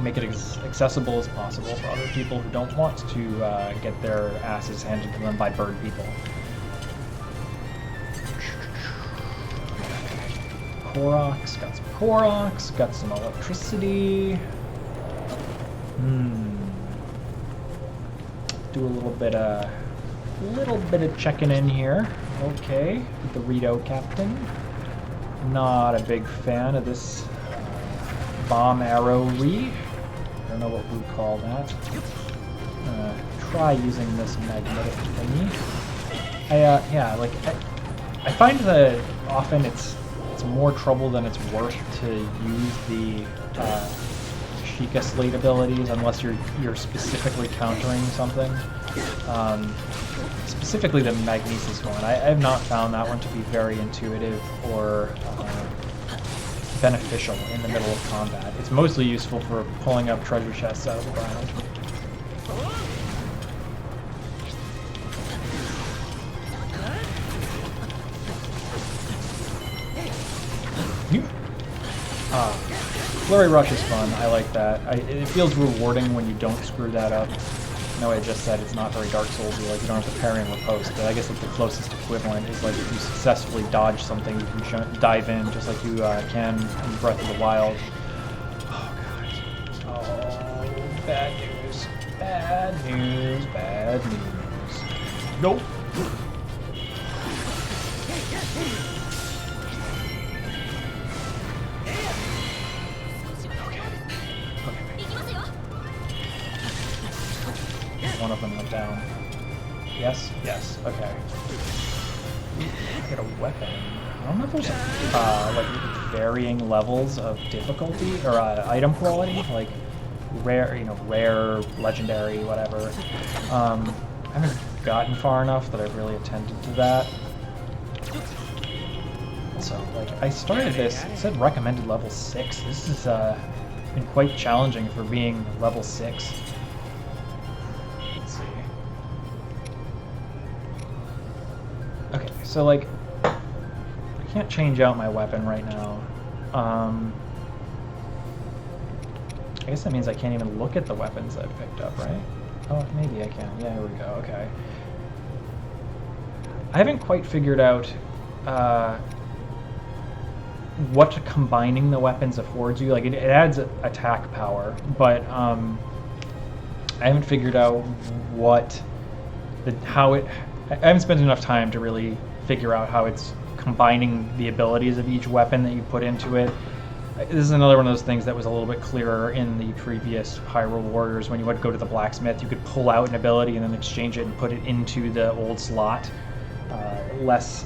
make it as accessible as possible for other people who don't want to get their asses handed to them by bird people. Koroks, got some Koroks, got some electricity. Do a little bit of checking in here. Okay, the Dorito Captain. Not a big fan of this bomb arrow-y. I don't know what we call that. Try using this magnetic thingy. I find that often it's more trouble than it's worth to use the Sheikah Slate abilities unless you're specifically countering something. Specifically the Magnesis one. I have not found that one to be very intuitive or beneficial in the middle of combat. It's mostly useful for pulling up treasure chests out of the ground. Flurry Rush is fun. I like that. It feels rewarding when you don't screw that up. I know I just said it's not very Dark Souls-y, like you don't have to parry and riposte, but I guess like the closest equivalent is like if you successfully dodge something, you can dive in just like you can in Breath of the Wild. Oh god. Oh, bad news. Bad news. Bad news. Nope. One of them went down. Yes? Yes. Okay. I get a weapon. I don't know if there's like varying levels of difficulty or item quality, like rare, rare, legendary, whatever. I haven't gotten far enough that I've really attended to that. So, like, I started this, it said recommended level 6. This has been quite challenging for being level 6. Okay, so like, I can't change out my weapon right now. I guess that means I can't even look at the weapons I've picked up, right? Oh, maybe I can. Yeah, here we go. Okay. I haven't quite figured out what combining the weapons affords you. Like, it adds attack power, but I haven't figured out I haven't spent enough time to really figure out how it's combining the abilities of each weapon that you put into it. This is another one of those things that was a little bit clearer in the previous Hyrule Warriors. When you would go to the blacksmith, you could pull out an ability and then exchange it and put it into the old slot. Less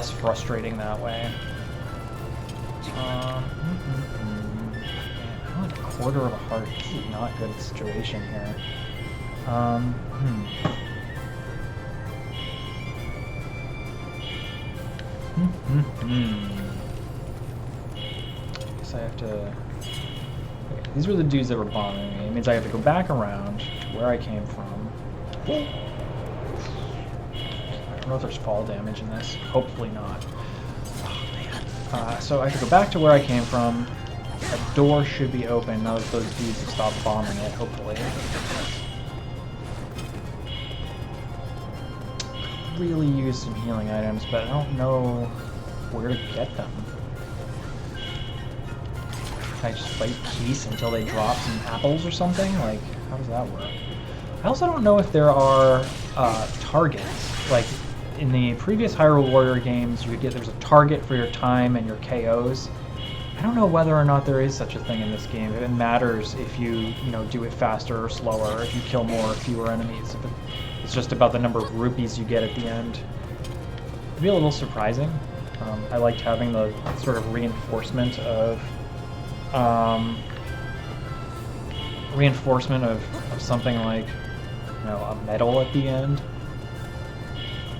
frustrating that way. Man, I'm like a quarter of a heart. This is not a good situation here. Guess I have to... Okay, these were the dudes that were bothering me. It means I have to go back around to where I came from. I don't know if there's fall damage in this. Hopefully not. Oh, man. So I have to go back to where I came from. A door should be open now that those dudes have stopped bombing it, hopefully. Really use some healing items, but I don't know where to get them. Can I just fight Keese until they drop some apples or something? Like, how does that work? I also don't know if there are targets. Like, in the previous Hyrule Warrior games, there's a target for your time and your KOs. I don't know whether or not there is such a thing in this game. If it matters if you do it faster or slower, if you kill more or fewer enemies. If it's just about the number of rupees you get at the end. It'd be a little surprising. I liked having the sort of reinforcement of something like a medal at the end.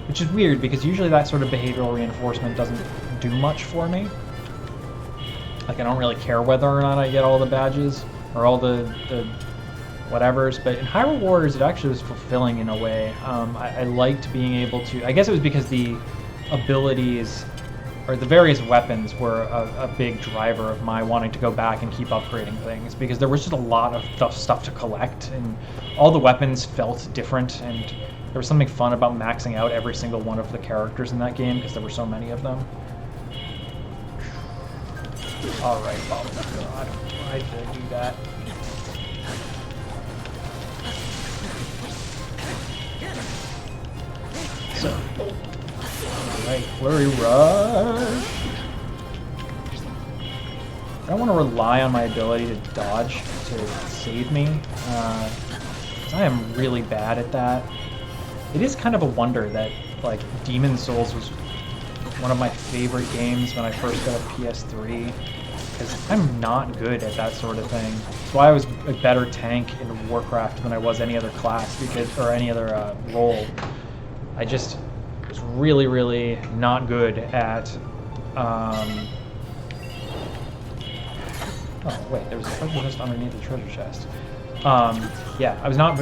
Which is weird because usually that sort of behavioral reinforcement doesn't do much for me. Like, I don't really care whether or not I get all the badges or all the whatevers, but in Hyrule Warriors it actually was fulfilling in a way. I liked being able to... I guess it was because the abilities or the various weapons were a big driver of my wanting to go back and keep upgrading things, because there was just a lot of stuff to collect, and all the weapons felt different, and there was something fun about maxing out every single one of the characters in that game because there were so many of them. Alright, Bob. God, why did I do that? So, alright, flurry rush. I don't want to rely on my ability to dodge to save me, because I am really bad at that. It is kind of a wonder that, like, Demon's Souls was one of my favorite games when I first got a PS3, because I'm not good at that sort of thing. That's why I was a better tank in Warcraft than I was any other class, or any other role. I just was really, really not good at... Oh, wait, there was a treasure chest underneath the treasure chest. Yeah, I was not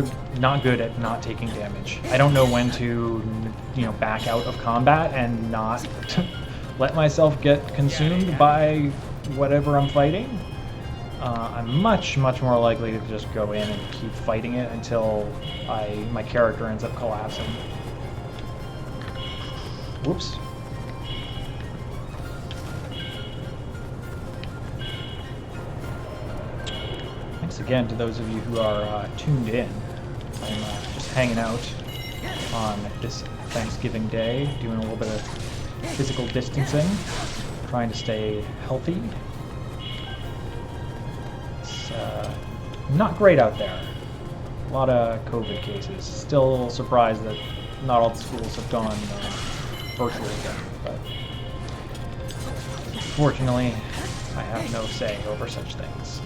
good at not taking damage. I don't know when to, back out of combat and not let myself get consumed by whatever I'm fighting. I'm much, much more likely to just go in and keep fighting it until my character ends up collapsing. Whoops. Thanks again to those of you who are tuned in. I'm just hanging out on this Thanksgiving Day, doing a little bit of physical distancing, trying to stay healthy. It's not great out there. A lot of COVID cases. Still a little surprised that not all the schools have gone virtual again, but fortunately, I have no say over such things.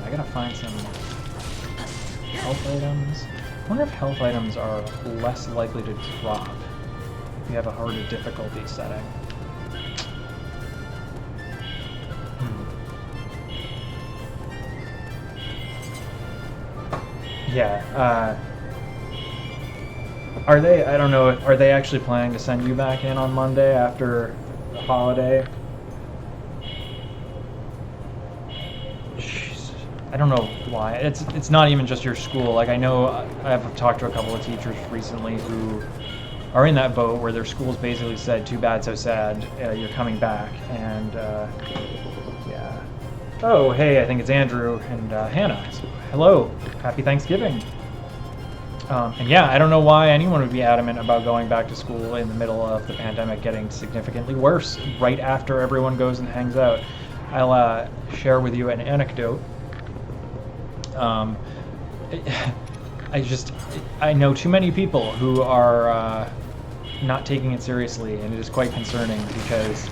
I gotta find some health items. I wonder if health items are less likely to drop if you have a harder difficulty setting. Yeah, are they, I don't know, are they actually planning to send you back in on Monday after the holiday? I don't know why. It's not even just your school. Like I know I've talked to a couple of teachers recently who are in that boat where their schools basically said, "Too bad, so sad. You're coming back." And yeah. Oh, hey, I think it's Andrew and Hannah. So, hello, happy Thanksgiving. And yeah, I don't know why anyone would be adamant about going back to school in the middle of the pandemic getting significantly worse right after everyone goes and hangs out. I'll share with you an anecdote. I know too many people who are not taking it seriously, and it is quite concerning because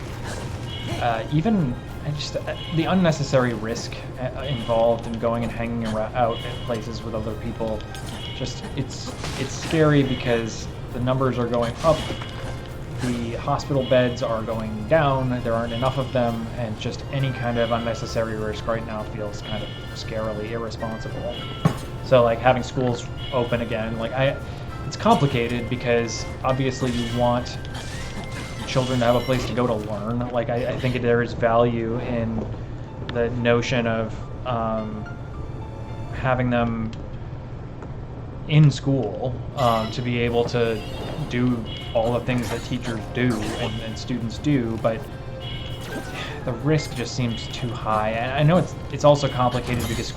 the unnecessary risk involved in going and hanging out at places with other people, it's scary because the numbers are going up, the hospital beds are going down, there aren't enough of them, and just any kind of unnecessary risk right now feels kind of scarily irresponsible. So like having schools open again, it's complicated because obviously you want children to have a place to go to learn. Like I think there is value in the notion of having them in school to be able to do all the things that teachers do and students do, but the risk just seems too high. And I know it's also complicated because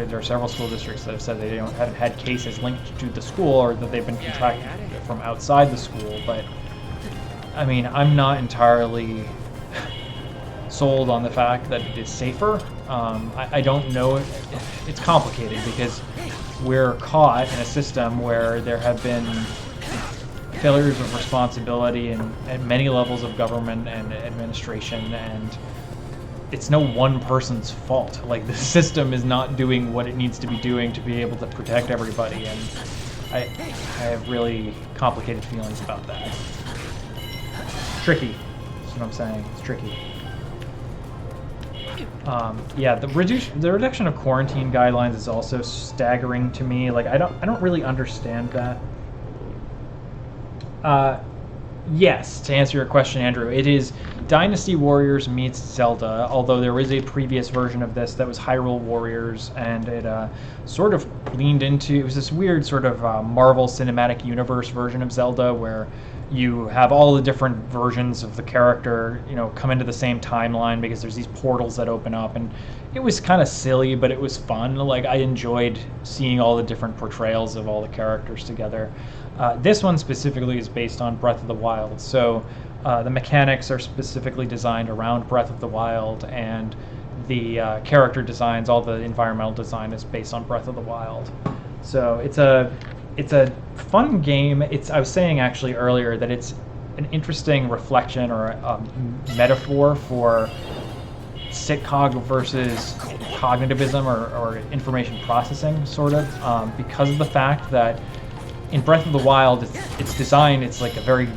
there are several school districts that have said they haven't had cases linked to the school or that they've been contracted from outside the school, but I mean, I'm not entirely sold on the fact that it is safer. I don't know. It's complicated because we're caught in a system where there have been failures of responsibility at many levels of government and administration, and it's no one person's fault. Like, the system is not doing what it needs to be doing to be able to protect everybody, and I have really complicated feelings about that. Tricky. That's what I'm saying. It's tricky. Yeah, the reduction of quarantine guidelines is also staggering to me. Like, I don't really understand that. Yes, to answer your question, Andrew, it is Dynasty Warriors meets Zelda, although there is a previous version of this that was Hyrule Warriors, and it sort of leaned into, it was this weird sort of Marvel Cinematic Universe version of Zelda where you have all the different versions of the character, come into the same timeline because there's these portals that open up, and it was kind of silly, but it was fun. Like, I enjoyed seeing all the different portrayals of all the characters together. This one specifically is based on Breath of the Wild, so the mechanics are specifically designed around Breath of the Wild, and the character designs, all the environmental design is based on Breath of the Wild. So it's a fun game. I was saying actually earlier that it's an interesting reflection or a metaphor for sitcog versus cognitivism or information processing, sort of, because of the fact that in Breath of the Wild, it's designed, it's like a very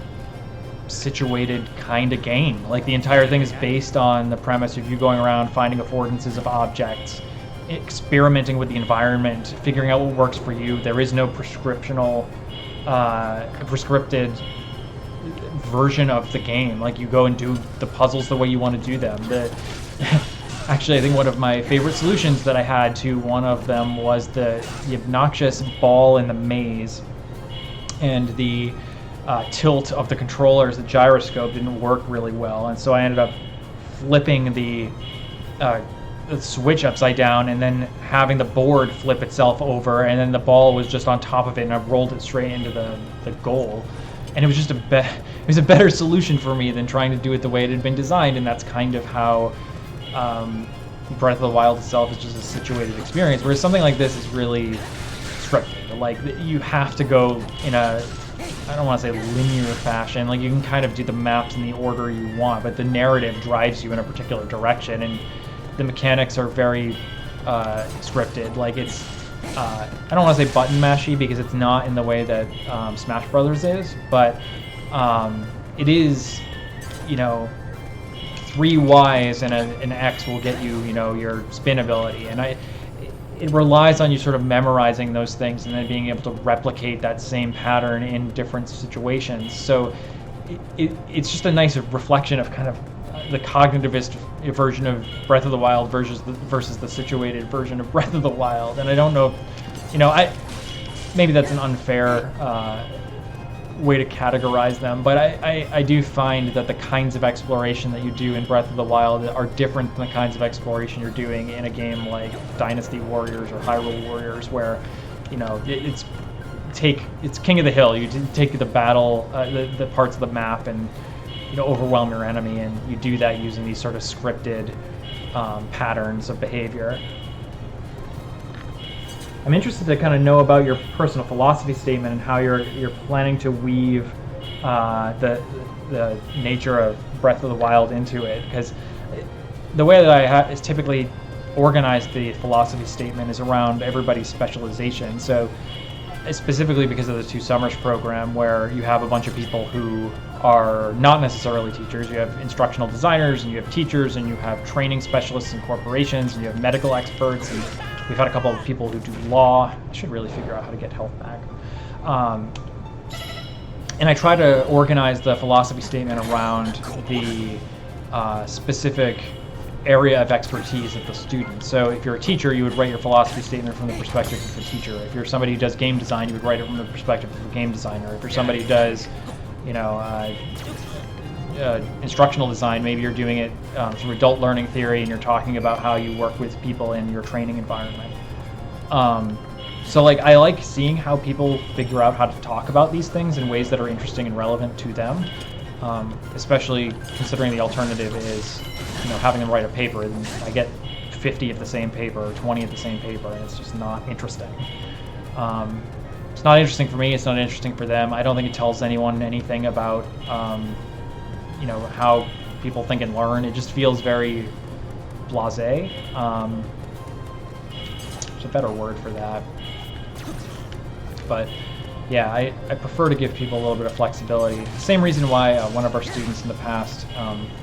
situated kind of game. Like, the entire thing is based on the premise of you going around finding affordances of objects, experimenting with the environment, figuring out what works for you. There is no prescripted version of the game. Like, you go and do the puzzles the way you want to do them. Actually, I think one of my favorite solutions that I had to one of them was the obnoxious ball in the maze, and the tilt of the controllers, the gyroscope, didn't work really well, and so I ended up flipping the switch upside down and then having the board flip itself over, and then the ball was just on top of it, and I rolled it straight into the goal. And it was just it was a better solution for me than trying to do it the way it had been designed, and that's kind of how Breath of the Wild itself is just a situated experience, whereas something like this is really scripted. Like, you have to go in I don't want to say linear fashion. Like, you can kind of do the maps in the order you want, but the narrative drives you in a particular direction, and the mechanics are very scripted. Like, it's I don't want to say button mashy because it's not in the way that Smash Brothers is, but it is, 3 Ys and an X will get you, your spin ability, and it relies on you sort of memorizing those things and then being able to replicate that same pattern in different situations. So it's just a nice reflection of kind of the cognitivist version of Breath of the Wild versus the situated version of Breath of the Wild. And I don't know, maybe that's an unfair way to categorize them, but I do find that the kinds of exploration that you do in Breath of the Wild are different than the kinds of exploration you're doing in a game like Dynasty Warriors or Hyrule Warriors, where it's King of the Hill. You take the battle, the parts of the map, and overwhelm your enemy, and you do that using these sort of scripted patterns of behavior. I'm interested to kind of know about your personal philosophy statement and how you're planning to weave the nature of Breath of the Wild into it, because the way that I is typically organized the philosophy statement is around everybody's specialization. So specifically because of the Two Summers program, where you have a bunch of people who are not necessarily teachers. You have instructional designers, and you have teachers, and you have training specialists in corporations, and you have medical experts, and we've had a couple of people who do law. I should really figure out how to get health back. And I try to organize the philosophy statement around the specific area of expertise of the student. So if you're a teacher, you would write your philosophy statement from the perspective of the teacher. If you're somebody who does game design, you would write it from the perspective of a game designer. If you're somebody who does, instructional design, maybe you're doing it through adult learning theory, and you're talking about how you work with people in your training environment. So I like seeing how people figure out how to talk about these things in ways that are interesting and relevant to them, especially considering the alternative is having them write a paper, and I get 50 of the same paper or 20 of the same paper, and it's just not interesting. It's not interesting for me, it's not interesting for them. I don't think it tells anyone anything about how people think and learn. It just feels very blasé. There's a better word for that. But yeah, I prefer to give people a little bit of flexibility. Same reason why one of our students in the past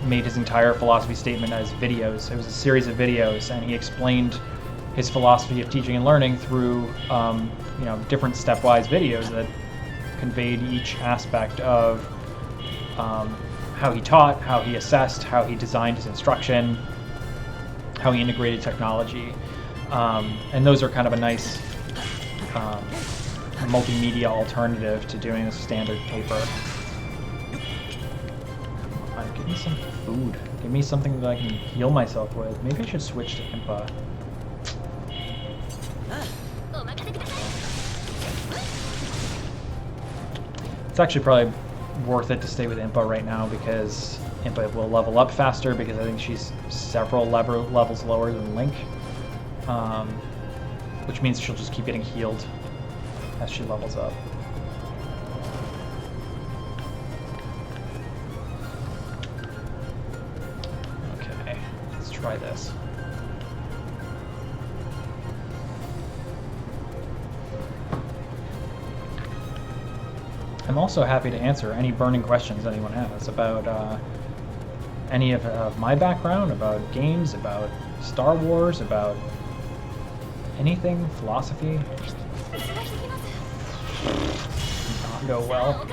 made his entire philosophy statement as videos. It was a series of videos, and he explained his philosophy of teaching and learning through different stepwise videos that conveyed each aspect of how he taught, how he assessed, how he designed his instruction, how he integrated technology. And those are kind of a nice multimedia alternative to doing a standard paper. Give me some food. Give me something that I can heal myself with. Maybe I should switch to Impa. It's actually probably worth it to stay with Impa right now, because Impa will level up faster, because I think she's several levels lower than Link, which means she'll just keep getting healed as she levels up. Okay, let's try this. I'm also happy to answer any burning questions anyone has about any of my background, about games, about Star Wars, about anything, philosophy. Did not go well.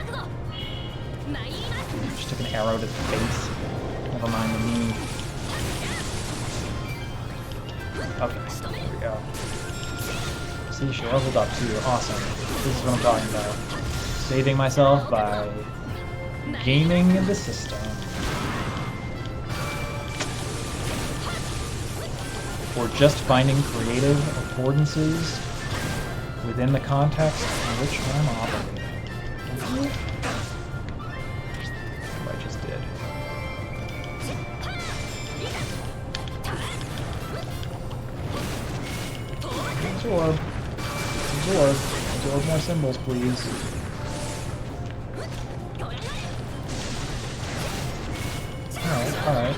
Just took an arrow to the face. Never mind the knee. Okay, here we go. See, she leveled up too. Awesome. This is what I'm talking about. Saving myself by gaming the system. Or just finding creative affordances within the context in which I'm operating. What I just did. Absorb. Absorb. Absorb more symbols, please. Alright.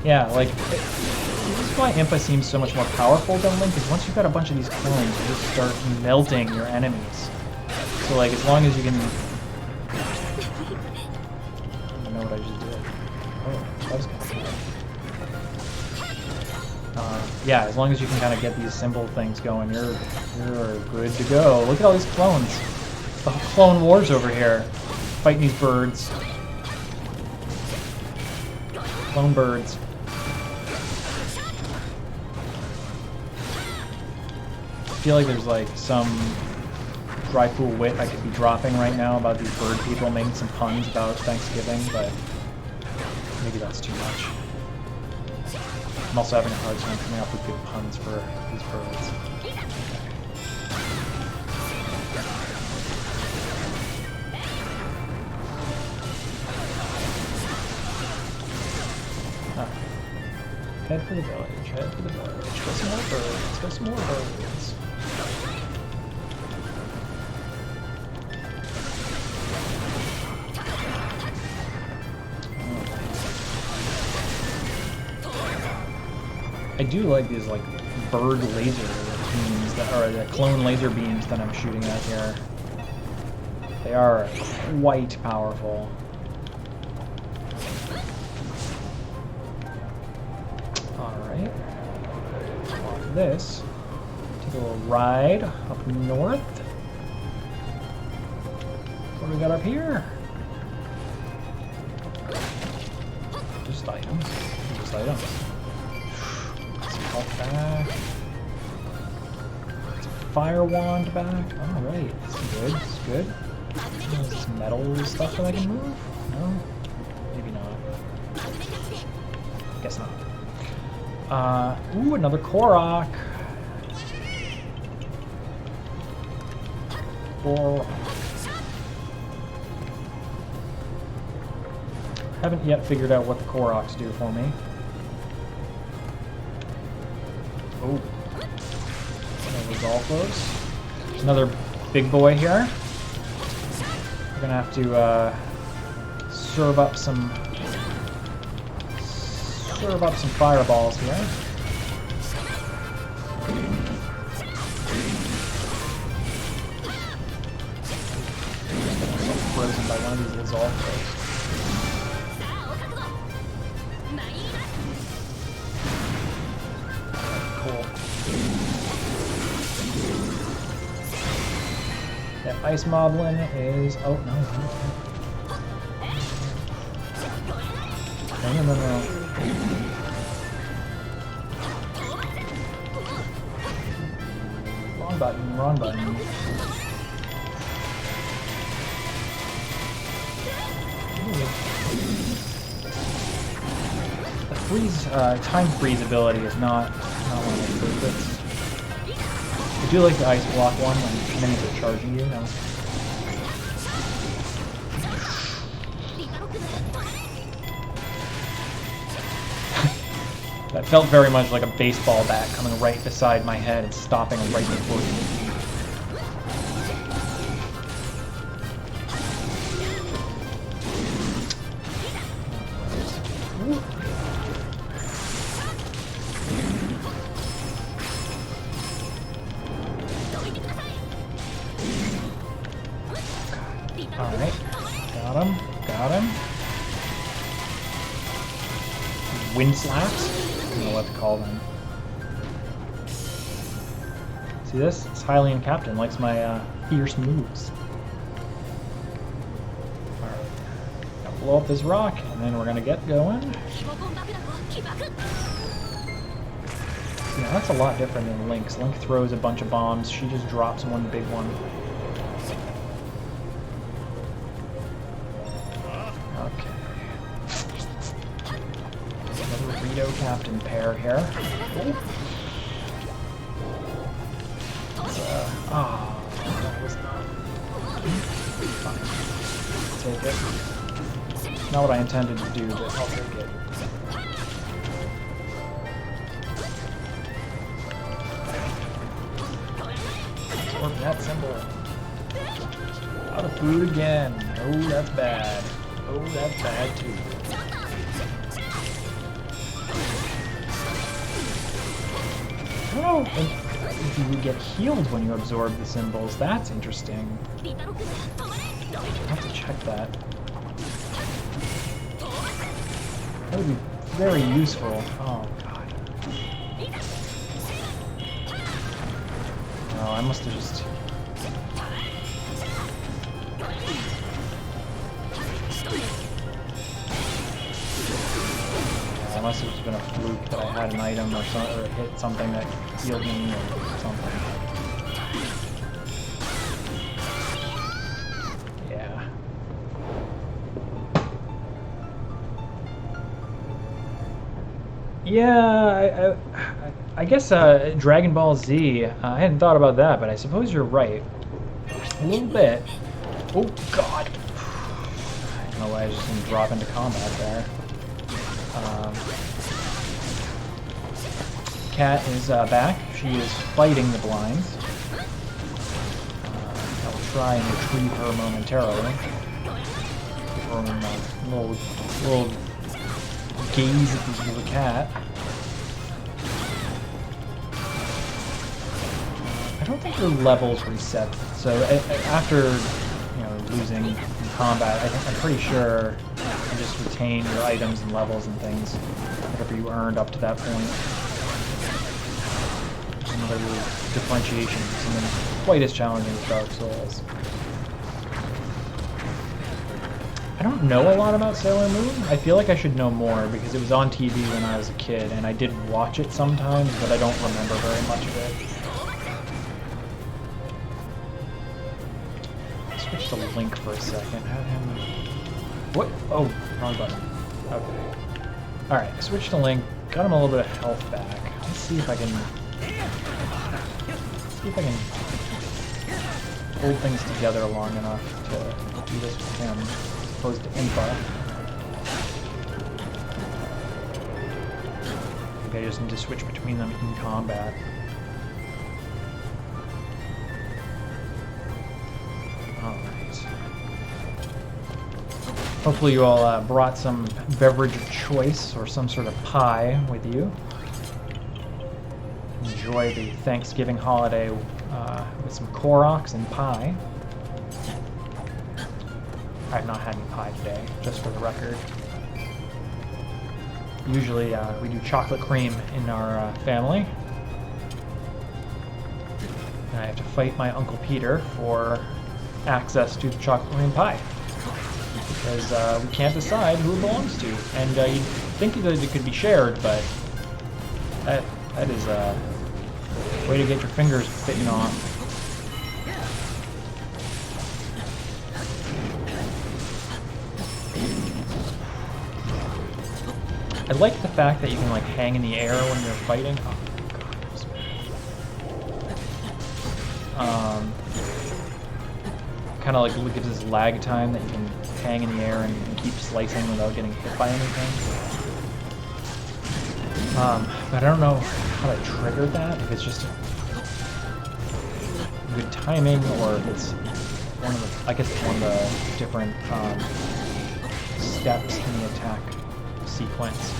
Yeah, this is why Impa seems so much more powerful than Link, is once you've got a bunch of these clones, you just start melting your enemies. So, as long as you can... I don't know what I just did. Oh, that was kind of cool. Yeah, as long as you can kind of get these symbol things going, you're good to go. Look at all these clones. The Clone Wars over here. Fighting these birds. Clone birds. I feel like there's like some dry cool wit I could be dropping right now about these bird people, making some puns about Thanksgiving, but maybe that's too much. I'm also having a hard time coming up with good puns for these birds. Head for the village, head for the village. Go some more birds, go some more birds. I do like these like bird laser beams that are the clone laser beams that I'm shooting at here. They are quite powerful. Alright. Off this. Take a little ride up north. What do we got up here? Just items. Just items. Health back. Fire wand back. Alright, this is good. This is good. There's some metal stuff that I can move? No? Maybe not. Guess not. Ooh, another Korok. Haven't yet figured out what the Koroks do for me. Oh. Resolve those. There's another big boy here. We're gonna have to serve up some fireballs here. Frozen by one of these resolve throws. Cool. That ice moblin is... Oh, no. No. Wrong button. The freeze, time freeze ability is not one of my favorites. I do like the ice block one when enemies are charging you. No. That felt very much like a baseball bat coming right beside my head and stopping right before me. Alright, got him. Wind slaps? I don't know what to call them. See this? This Hylian captain likes my fierce moves. Alright, gotta blow up this rock, and then we're gonna get going. Yeah, that's a lot different than Link's. Link throws a bunch of bombs, she just drops one big one. Captain pair here. That was not fine. Take it. Not what I intended to do, but I'll take it. Absorb that symbol. Out of food again. Oh, that's bad. Oh, that's bad too. Oh, and if you would get healed when you absorb the symbols, that's interesting. I'll have to check that. That would be very useful. Oh, God. Oh, I must have just... unless it's been a fluke that I had an item or hit something that healed me or something. Yeah. Yeah, I guess Dragon Ball Z, I hadn't thought about that, but I suppose you're right. A little bit. Oh, God. I don't know why I was just going to drop into combat there. Cat is back. She is fighting the blinds. I will try and retrieve her momentarily. Give her a little gaze at this little cat. I don't think her levels reset. So after losing in combat, I'm pretty sure you just retain your items and levels and things, whatever you earned up to that point. Another differentiation, something quite as challenging as Dark Souls. I don't know a lot about Sailor Moon. I feel like I should know more because it was on TV when I was a kid, and I did watch it sometimes, but I don't remember very much of it. Switch to Link for a second. Have him... What? Oh, wrong button. Okay. Alright, switch to Link. Got him a little bit of health back. Let's see if I can... hold things together long enough to do this with him, as opposed to Impa. I think I just need to switch between them in combat. Hopefully you all brought some beverage of choice or some sort of pie with you. Enjoy the Thanksgiving holiday with some Koroks and pie. I have not had any pie today, just for the record. Usually we do chocolate cream in our family. And I have to fight my Uncle Peter for access to the chocolate cream pie. Because we can't decide who it belongs to. And you'd think that it could be shared, but that is a way to get your fingers bitten off. I like the fact that you can like hang in the air when you're fighting. Oh god. Kind of like gives this lag time that you can hang in the air and keep slicing without getting hit by anything. But I don't know how to trigger that, if it's just good timing or if it's one of the, I guess it's one of the different steps in the attack sequence.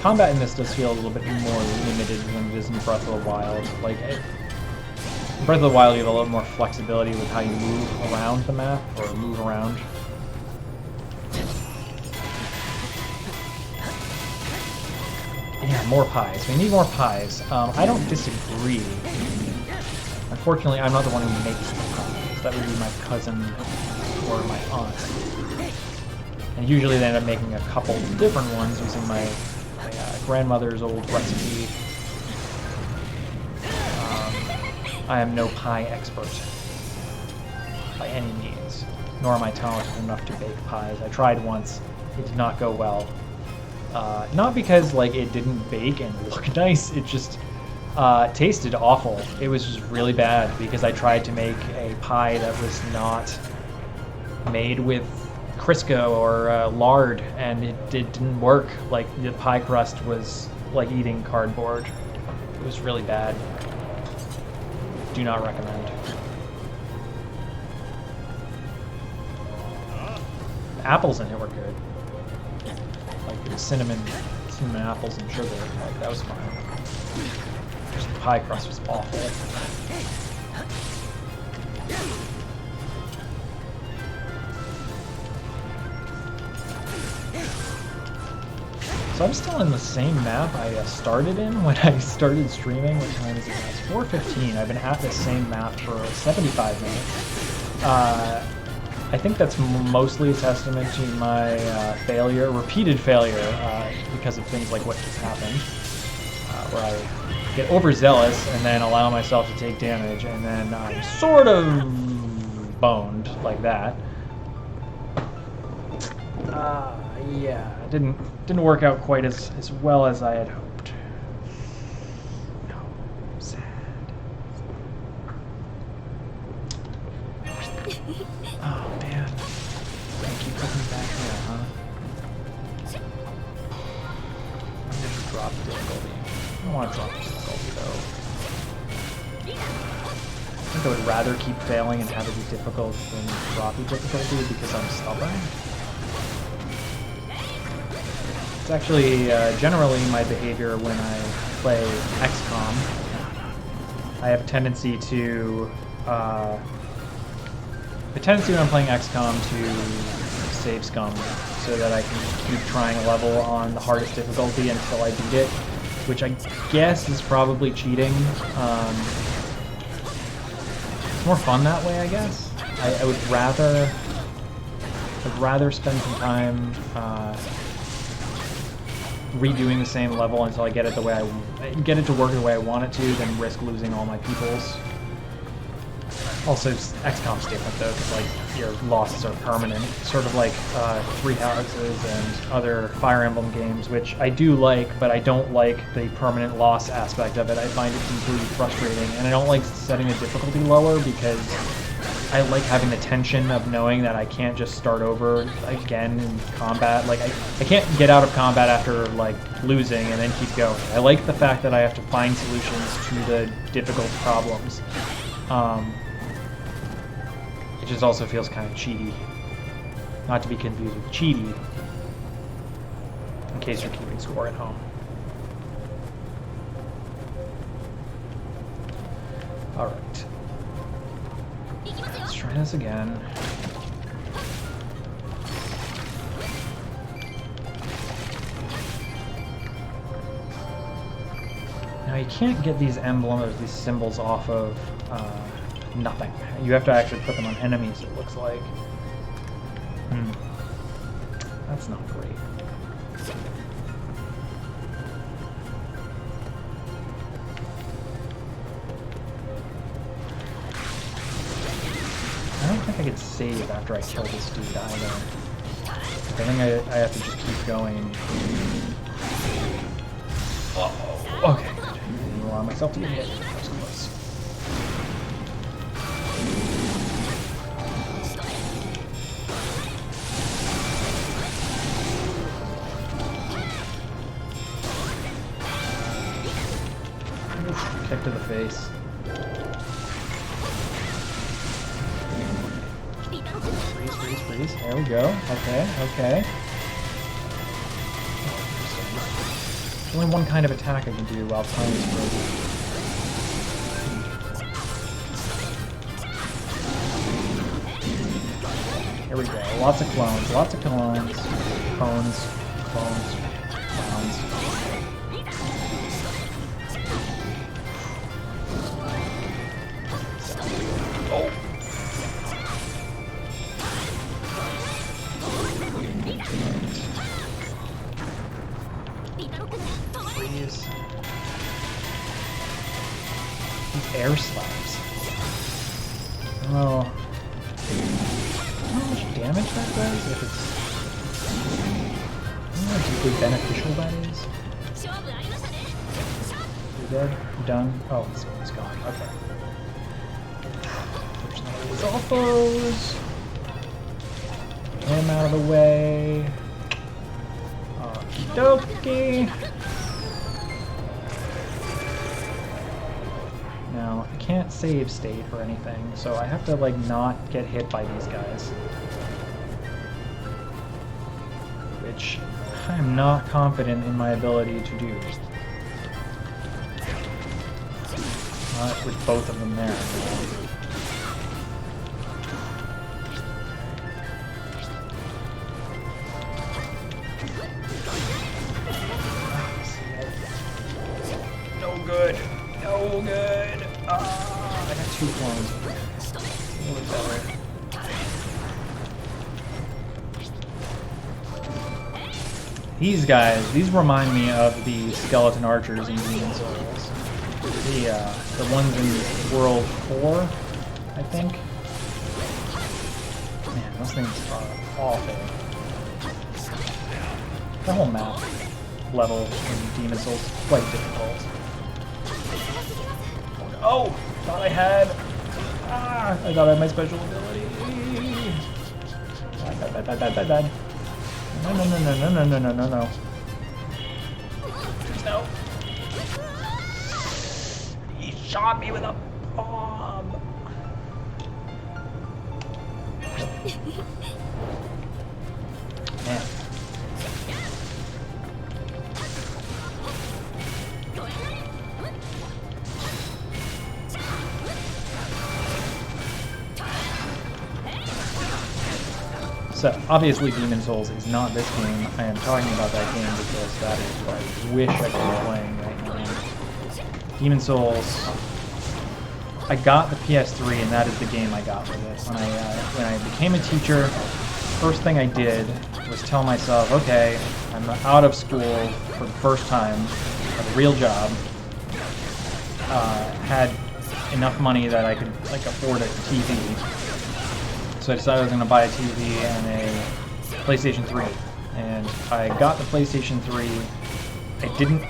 Combat in this does feel a little bit more limited than it is in Breath of the Wild. Like, in Breath of the Wild, you have a little more flexibility with how you move around the map, or move around. Yeah, more pies. We need more pies. I don't disagree. Unfortunately, I'm not the one who makes the pies. That would be my cousin or my aunt. And usually they end up making a couple different ones using my grandmother's old recipe. I am no pie expert by any means, nor am I talented enough to bake pies. I tried once, it did not go well. Not because like it didn't bake and look nice, it just tasted awful. It was just really bad because I tried to make a pie that was not made with Crisco or lard, and it didn't work. Like, the pie crust was like eating cardboard. It was really bad. Do not recommend. The apples in it were good. Like the cinnamon apples and sugar. Like, that was fine. Just the pie crust was awful. So I'm still in the same map I started in when I started streaming. What time is it now? It's 4:15. I've been at the same map for 75 minutes. I think that's mostly a testament to my repeated failure, because of things like what just happened, where I get overzealous and then allow myself to take damage, and then I'm sort of boned like that. Yeah, it didn't work out quite as well as I had hoped. No, sad. Oh man, thank you for putting me back here, huh? I'm gonna drop the difficulty. I don't want to drop the difficulty though. I think I would rather keep failing and have it be difficult than drop the difficulty because I'm stubborn. It's actually generally my behavior when I play XCOM. I have a tendency to when I'm playing XCOM to save scum so that I can keep trying a level on the hardest difficulty until I beat it, which I guess is probably cheating. It's more fun that way, I guess. I would rather spend some time redoing the same level until I get it to work the way I want it to, than risk losing all my peoples. Also, XCOM's different though, because like your losses are permanent, sort of like Three Houses and other Fire Emblem games, which I do like, but I don't like the permanent loss aspect of it. I find it completely frustrating, and I don't like setting the difficulty lower because I like having the tension of knowing that I can't just start over again in combat. Like I can't get out of combat after like losing and then keep going. I like the fact that I have to find solutions to the difficult problems. It just also feels kind of cheaty. Not to be confused with cheaty, in case you're keeping score at home. Alright. Let's try this again. Now you can't get these emblems, these symbols off of nothing. You have to actually put them on enemies, it looks like. That's not great. I don't think I could save after I kill this dude either. I think I have to just keep going. Uh-oh. Okay, good. I didn't allow myself to get hit. That was close. Oof, kick to the face. Freeze. There we go. Okay. There's only one kind of attack I can do while time is frozen. Here we go. Lots of clones. Clones. Oh. Please. These air slaps. Oh. How much damage that does? If it's... I don't know how deeply beneficial that is. You're dead? You're done? Oh, it's gone. Okay. There's none of these alphos. Get him out of the way. Okie dokie. Now, I can't save state or anything, so I have to, like, not get hit by these guys. Which I'm not confident in my ability to do. Not with both of them there. No good. I got 2 clones. A little better. These guys, these remind me of the skeleton archers in Demon Souls. The ones in World 4, I think. Man, those things are awful. The whole map level in Demon Souls is quite difficult. Oh! Thought I had... I thought I had my special ability. Bad. No. No. He shot me with a bomb. Man. So, obviously Demon Souls is not this game. I am talking about that game because that is what I wish I could be playing right now. Demon Souls, I got the PS3 and that is the game I got with it. When I became a teacher, first thing I did was tell myself, okay, I'm out of school for the first time, have a real job, had enough money that I could afford a TV. So I decided I was going to buy a TV and a PlayStation 3. And I got the PlayStation 3. I didn't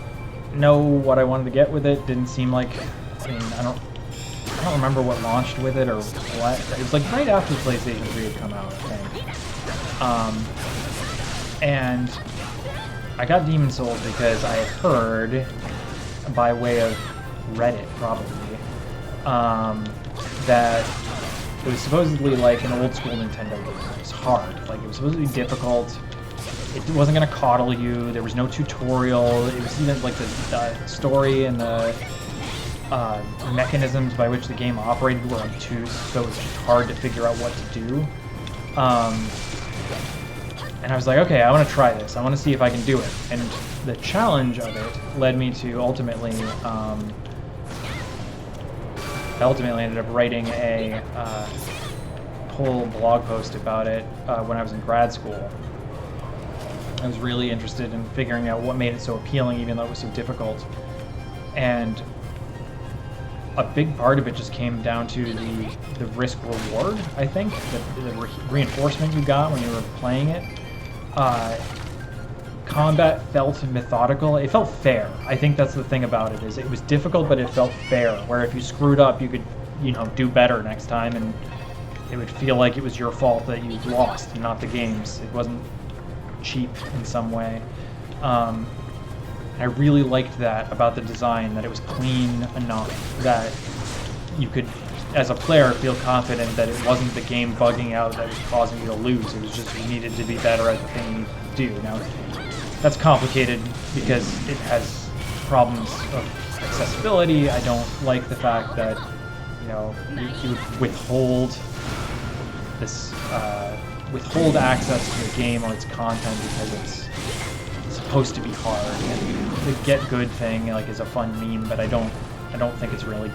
know what I wanted to get with it. Didn't seem like... I don't remember what launched with it or what. It was like right after PlayStation 3 had come out, I think. And I got Demon Souls because I had heard, by way of Reddit probably, that it was supposedly like an old school Nintendo game. It was hard. Like, it was supposed to be difficult. It wasn't going to coddle you. There was no tutorial. It was even like the story and the mechanisms by which the game operated were obtuse, so it was just hard to figure out what to do. And I was like, okay, I want to try this. I want to see if I can do it. And the challenge of it led me to ultimately... I ultimately ended up writing a whole blog post about it when I was in grad school. I was really interested in figuring out what made it so appealing, even though it was so difficult. And a big part of it just came down to the risk-reward, I think, the reinforcement you got when you were playing it. Combat felt methodical. It felt fair. I think that's the thing about it, is it was difficult, but it felt fair, where if you screwed up, you could, do better next time, and it would feel like it was your fault that you lost, and not the game's. It wasn't cheap in some way. I really liked that about the design, that it was clean enough that you could, as a player, feel confident that it wasn't the game bugging out that was causing you to lose. It was just you needed to be better at the thing you do. Now, that's complicated because it has problems of accessibility. I don't like the fact that, you would withhold withhold access to the game or its content because it's supposed to be hard. And the Get Good thing is a fun meme, but I don't think it's really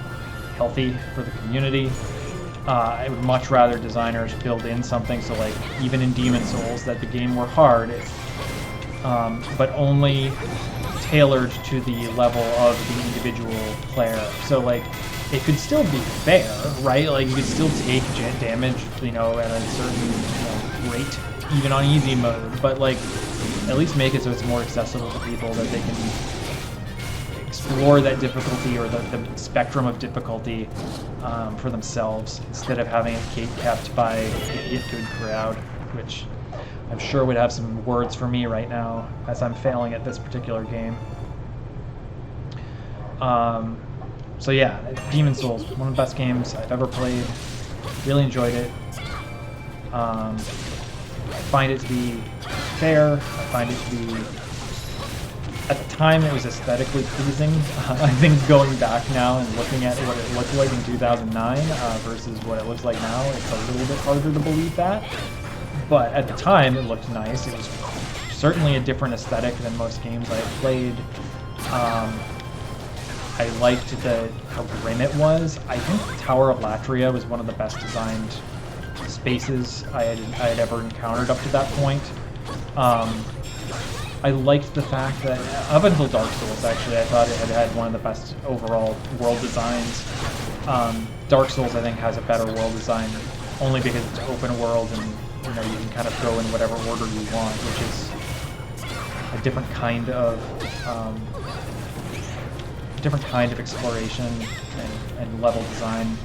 healthy for the community. I would much rather designers build in something so even in Demon Souls that the game were hard, but only tailored to the level of the individual player. So it could still be fair, right? You could still take damage, at a certain rate, even on easy mode, but at least make it so it's more accessible to people, that they can explore that difficulty or the spectrum of difficulty for themselves, instead of having it kept by a Get Good crowd, which I'm sure would have some words for me right now as I'm failing at this particular game. So yeah, Demon Souls, one of the best games I've ever played. Really enjoyed it. I find it to be fair. I find it to be... At the time, it was aesthetically pleasing. I think going back now and looking at what it looked like in 2009 versus what it looks like now, it's a little bit harder to believe that. But at the time, it looked nice. It was certainly a different aesthetic than most games I had played. I liked how grim it was. I think Tower of Latria was one of the best designed spaces I had ever encountered up to that point. I liked the fact that, up until Dark Souls actually, I thought it had one of the best overall world designs. Dark Souls, I think, has a better world design only because it's open world and you can kind of go in whatever order you want, which is a different kind of exploration and level design.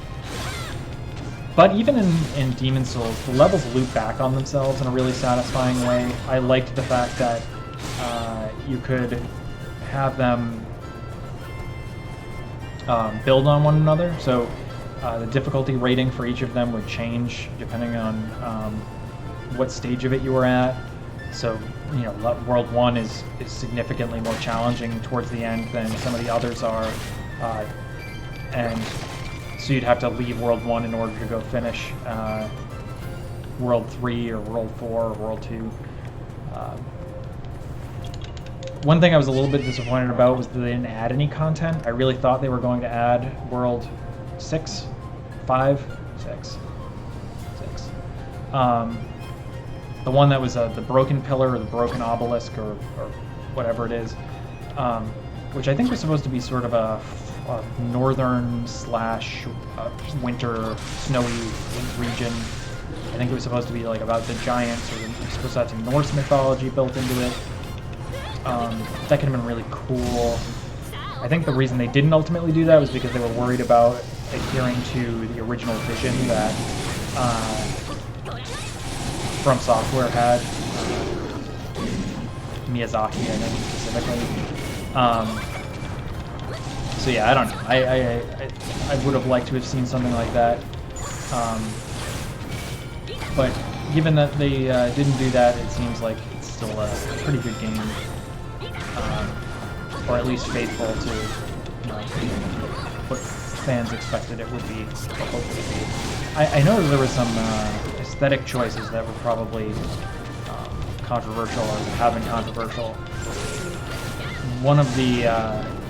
But even in Demon Souls, the levels loop back on themselves in a really satisfying way. I liked the fact that you could have them build on one another. So the difficulty rating for each of them would change depending on what stage of it you were at. So, World 1 is significantly more challenging towards the end than some of the others are. And so you'd have to leave World 1 in order to go finish World 3 or World 4 or World 2. One thing I was a little bit disappointed about was that they didn't add any content. I really thought they were going to add World 6, 5, 6. The one that was the broken pillar or the broken obelisk or whatever it is, which I think was supposed to be sort of a northern / winter snowy region. I think it was supposed to be like about the giants, or it was supposed to have some Norse mythology built into it. That could have been really cool. I think the reason they didn't ultimately do that was because they were worried about adhering to the original vision that From Software had. Miyazaki, I think, specifically. So yeah, I don't know. I would have liked to have seen something like that. But given that they didn't do that, it seems like it's still a pretty good game. Or at least faithful to what fans expected it would be, or hoped it would be. I know that there were some aesthetic choices that were probably controversial, or have been controversial. One of the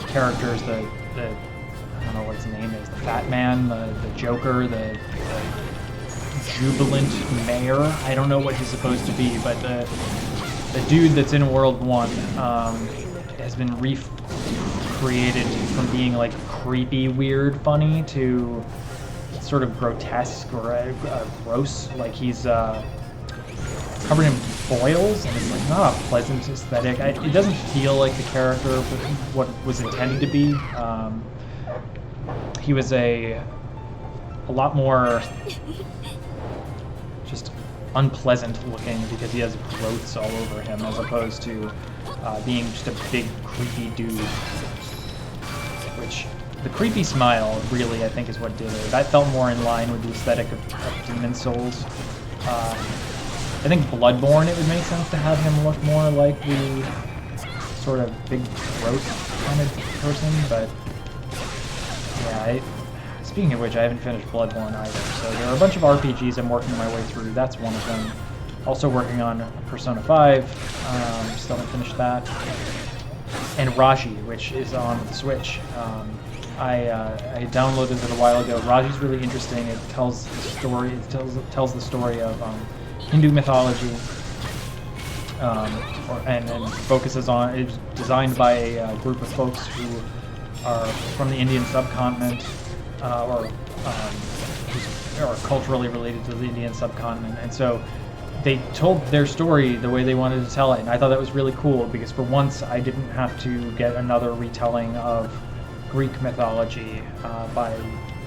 characters, the I don't know what his name is, the Fat Man, the Joker, the Jubilant Mayor. I don't know what he's supposed to be, but the dude that's in World 1 has been recreated from being like creepy, weird, funny to sort of grotesque or gross. Like he's covered in boils, and it's like not a pleasant aesthetic. It doesn't feel like the character what was intended to be. He was a lot more just unpleasant looking because he has growths all over him, as opposed to being just a big creepy dude. Which the creepy smile really, I think, is what did it. That felt more in line with the aesthetic of Demon Souls. I think Bloodborne, it would make sense to have him look more like the sort of big growth kind of person, but yeah, speaking of which, I haven't finished Bloodborne either, so there are a bunch of RPGs I'm working my way through. That's one of them. Also working on Persona 5, still haven't finished that. And Raji, which is on the Switch. I downloaded it a while ago. Raji's really interesting. It tells the story. It tells the story of Hindu mythology, and focuses on. It's designed by a group of folks who are from the Indian subcontinent, or culturally related to the Indian subcontinent, and so they told their story the way they wanted to tell it, and I thought that was really cool because for once I didn't have to get another retelling of Greek mythology by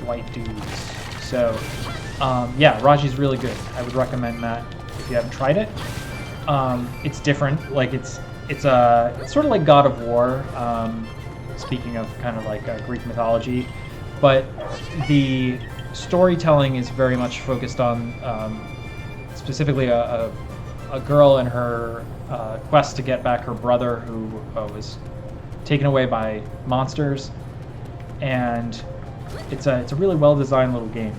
white dudes. So yeah, Raji's really good. I would recommend that if you haven't tried it. It's different. Like it's sort of like God of War. Speaking of kind of like Greek mythology, but the storytelling is very much focused on specifically a girl and her quest to get back her brother who was taken away by monsters, and it's a really well designed little game.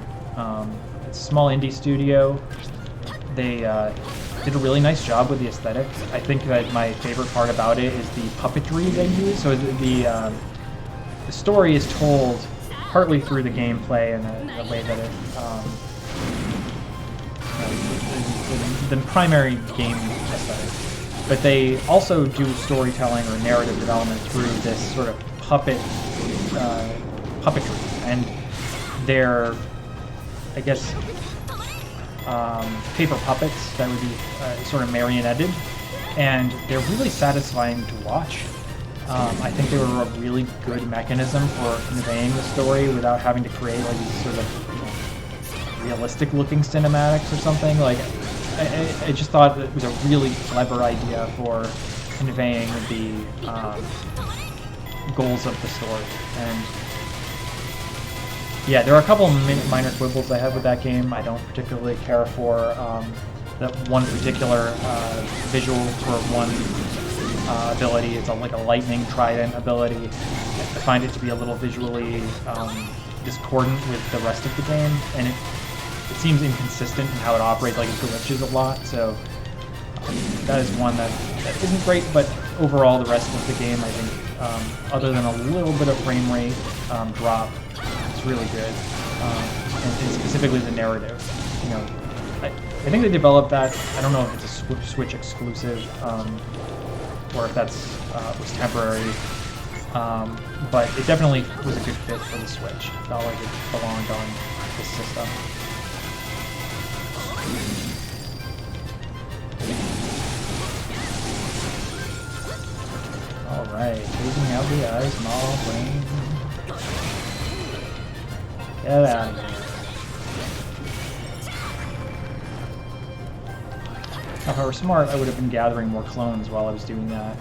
It's a small indie studio. They did a really nice job with the aesthetic. I think that my favorite part about it is the puppetry they use. So the story is told partly through the gameplay and the way that it the primary game aesthetic but they also do storytelling or narrative development through this sort of puppetry, and they're, I guess, paper puppets that would be sort of marionetted, and they're really satisfying to watch. I think they were a really good mechanism for conveying the story without having to create like these sort of realistic-looking cinematics or something. Like, I just thought it was a really clever idea for conveying the goals of the story. And yeah, there are a couple minor quibbles I have with that game. I don't particularly care for that one particular visual for one ability. It's like a lightning trident ability. I find it to be a little visually discordant with the rest of the game, and it seems inconsistent in how it operates, like it glitches a lot, so that is one that isn't great, but overall the rest of the game, I think, other than a little bit of frame rate drop, it's really good, and specifically the narrative. You know, I think they developed that. I don't know if it's a Switch exclusive, or if that's was temporary, but it definitely was a good fit for the Switch. It felt like it belonged on this system. Alright, taking out the ice, small brain. Get out of here. If I were smart, I would have been gathering more clones while I was doing that.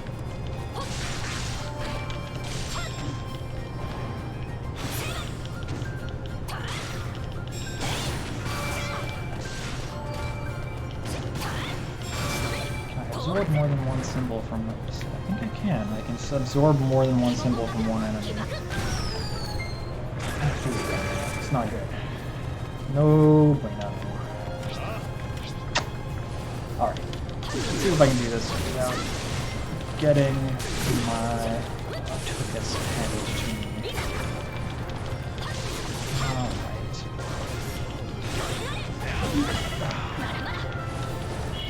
Absorb more than one symbol from... I think I can. I can absorb more than one symbol from one enemy. It's not good. No bueno. Alright. Let's see if I can do this without getting my Tuckus handed to me. Alright.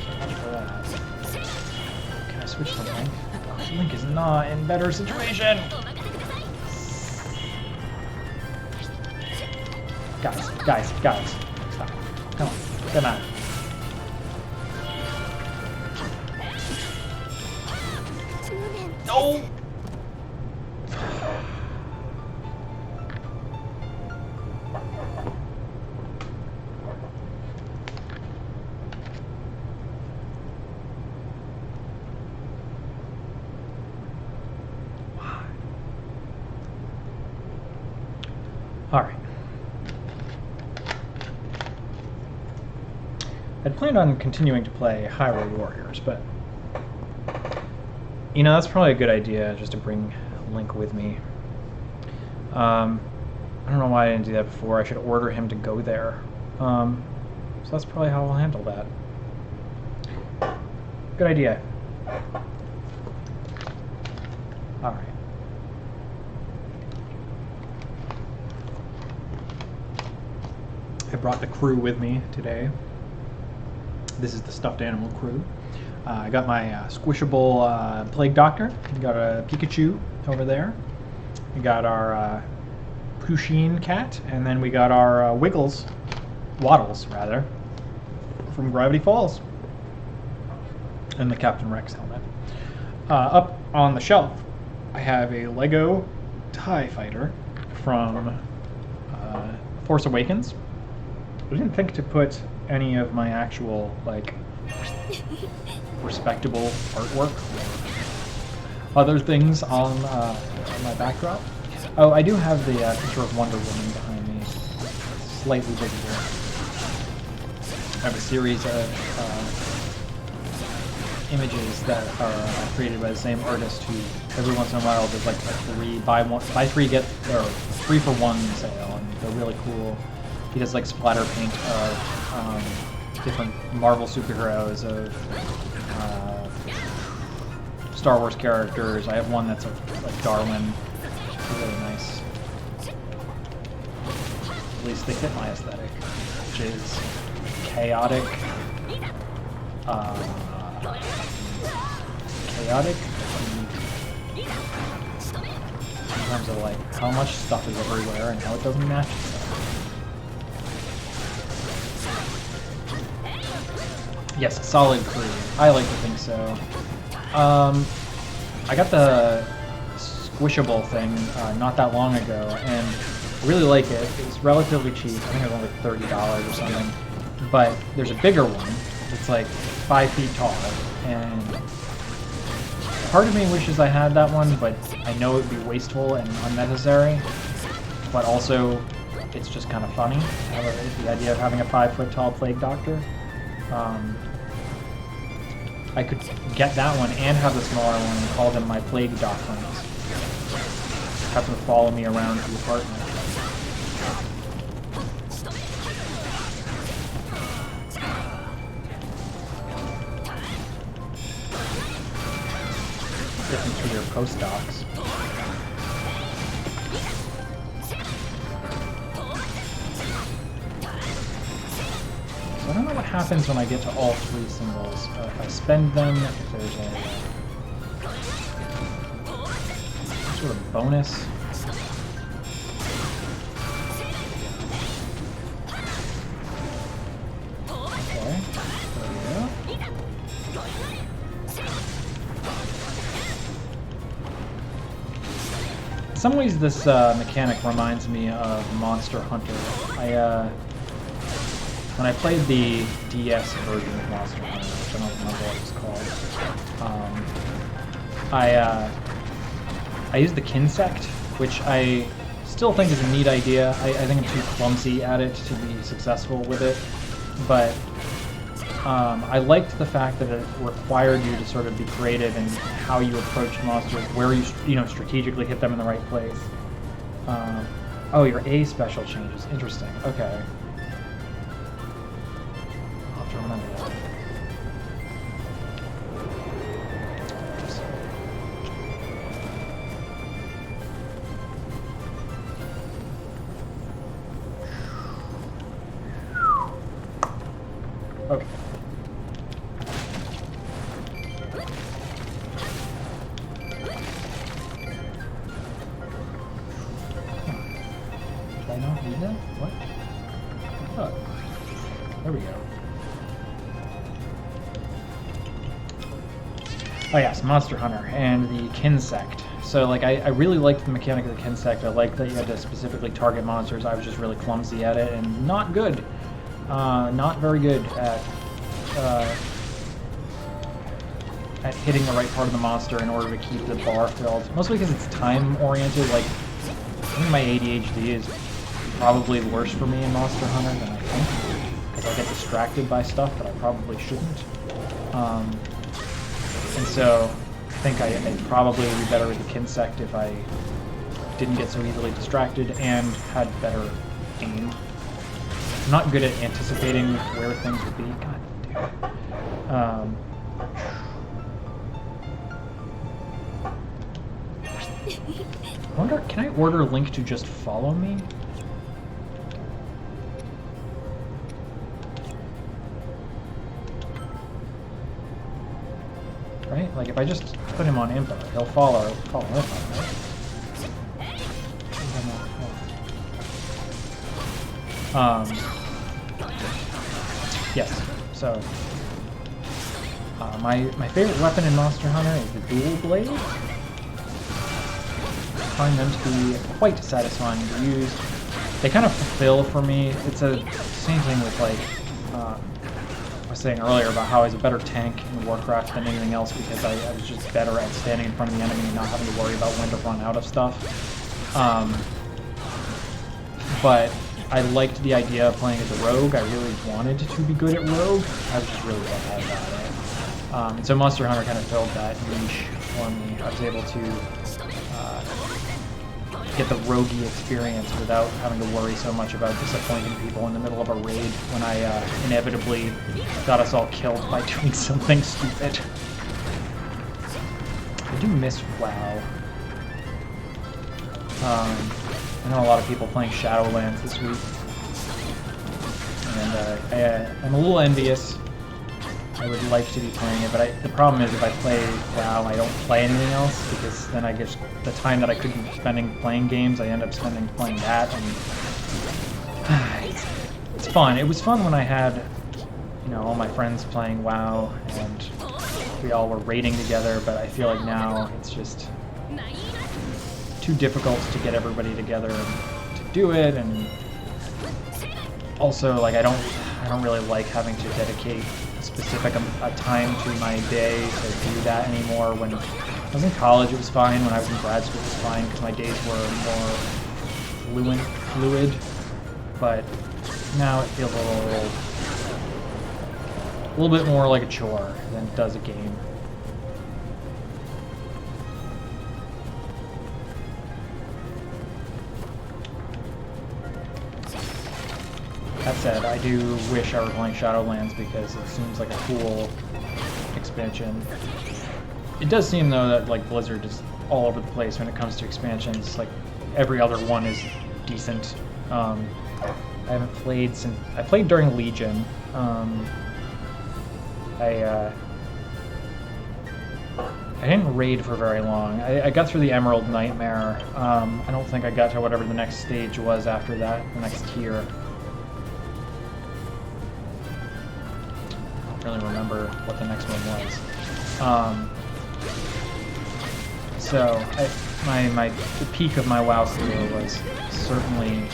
So much for that. Can I switch to Link? Oh, Link is not in better situation! Guys, stop. Come on. No! Alright. I'd planned on continuing to play Hyrule Warriors, but you know, that's probably a good idea, just to bring Link with me. I don't know why I didn't do that before. I should order him to go there. So that's probably how I'll handle that. Good idea. Alright. I brought the crew with me today. This is the stuffed animal crew. I got my squishable plague doctor. We got a Pikachu over there. We got our Pusheen cat, and then we got our Waddles, rather, from Gravity Falls, and the Captain Rex helmet. Up on the shelf, I have a Lego TIE Fighter from Force Awakens. I didn't think to put any of my actual, like, respectable artwork or other things on my backdrop. Oh, I do have the picture of Wonder Woman behind me, slightly visible. I have a series of images that are created by the same artist, who every once in a while does like a buy three get, or 3 for 1 sale, and they're really cool. He does like splatter paint of different Marvel superheroes, of Star Wars characters. I have one that's like Darwin. It's really nice. At least they fit my aesthetic, which is chaotic, chaotic in terms of like how much stuff is everywhere and how it doesn't match itself. Yes, solid crew. I like to think so. I got the squishable thing not that long ago, and I really like it. It's relatively cheap. I think it was only $30 or something. But there's a bigger one. It's like 5 feet tall, and part of me wishes I had that one, but I know it would be wasteful and unnecessary. But also, it's just kind of funny. The idea of having a 5-foot tall plague doctor. I could get that one and have the smaller one and call them my plague doctrines. Have them follow me around the apartment. Different to your postdocs. So I don't know what happens when I get to all 3 symbols. If I spend them, if there's a sort of bonus. Okay, there we go. In some ways, this mechanic reminds me of Monster Hunter. When I played the DS version of Monster Hunter, which I don't remember what it's called, I used the Kinsect, which I still think is a neat idea. I think I'm too clumsy at it to be successful with it, but I liked the fact that it required you to sort of be creative in how you approach monsters, where you strategically hit them in the right place. Oh, your A special changes. Interesting. Okay. I'll have to remember that. Okay. Did I not read that? What? Oh. There we go. Oh yes, Monster Hunter and the Kinsect. So like I really liked the mechanic of the Kinsect. I liked that you had to specifically target monsters. I was just really clumsy at it and not good. Not very good at hitting the right part of the monster in order to keep the bar filled. Mostly because it's time-oriented. Like, I think my ADHD is probably worse for me in Monster Hunter than I think, because I get distracted by stuff that I probably shouldn't. And so I think I'd probably be better with the Kinsect if I didn't get so easily distracted and had better aim. I'm not good at anticipating where things would be. God damn it. I wonder, can I order Link to just follow me? Right? Like if I just put him on info, he'll follow info, right? Yes, so my favorite weapon in Monster Hunter is the dual blade. I find them to be quite satisfying to use. They kind of fulfill for me. It's the same thing with like I was saying earlier about how I was a better tank in Warcraft than anything else because I was just better at standing in front of the enemy and not having to worry about when to run out of stuff. But I liked the idea of playing as a rogue. I really wanted to be good at rogue. I was just really bad at it. And so Monster Hunter kind of filled that niche for me. I was able to get the roguey experience without having to worry so much about disappointing people in the middle of a raid when I inevitably got us all killed by doing something stupid. I do miss WoW. I know a lot of people playing Shadowlands this week, and I'm a little envious. I would like to be playing it, but the problem is if I play WoW, I don't play anything else, because then I guess the time that I could be spending playing games, I end up spending playing that, and it's fun. It was fun when I had, you know, all my friends playing WoW, and we all were raiding together, but I feel like now it's just too difficult to get everybody together to do it, and also, like, I don't really like having to dedicate a specific time to my day to do that anymore. When I was in college, it was fine. When I was in grad school, it was fine because my days were more fluid. But now it feels a little bit more like a chore than it does a game. That said, I do wish I were playing Shadowlands because it seems like a cool expansion. It does seem, though, that like Blizzard is all over the place when it comes to expansions. Like, every other one is decent. I haven't played since... I played during Legion. I didn't raid for very long. I got through the Emerald Nightmare. I don't think I got to whatever the next stage was after that, the next tier. Really remember what the next one was. So the peak of my WoW skill was certainly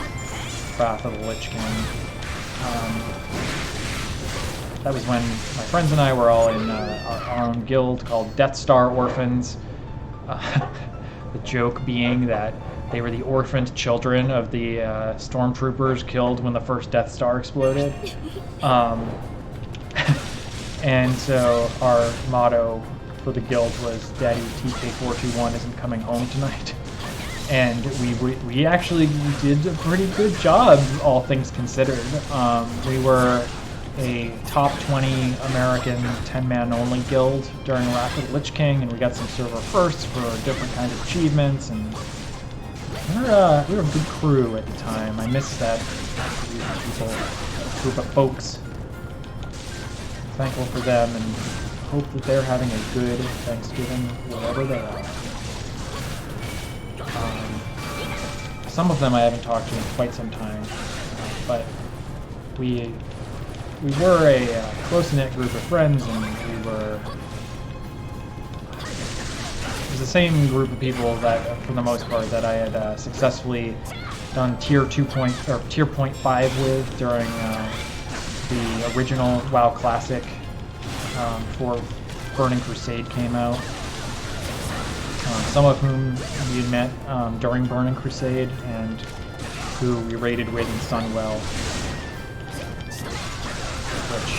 Wrath of the Lich King. That was when my friends and I were all in our own guild called Death Star Orphans. The joke being that they were the orphaned children of the stormtroopers killed when the first Death Star exploded. And so our motto for the guild was "Daddy TK421 isn't coming home tonight," and we actually did a pretty good job, all things considered. We were a top 20 American 10-man only guild during Wrath of the Lich King, and we got some server firsts for different kinds of achievements, and we were a good crew at the time. I miss that group of folks. Thankful for them and hope that they're having a good Thanksgiving wherever they are. Some of them I haven't talked to in quite some time, but we were a close-knit group of friends, and it was the same group of people that, for the most part, that I had successfully done tier 0.5 with during the original WoW Classic before Burning Crusade came out. Some of whom we had met during Burning Crusade, and who we raided with in Sunwell, which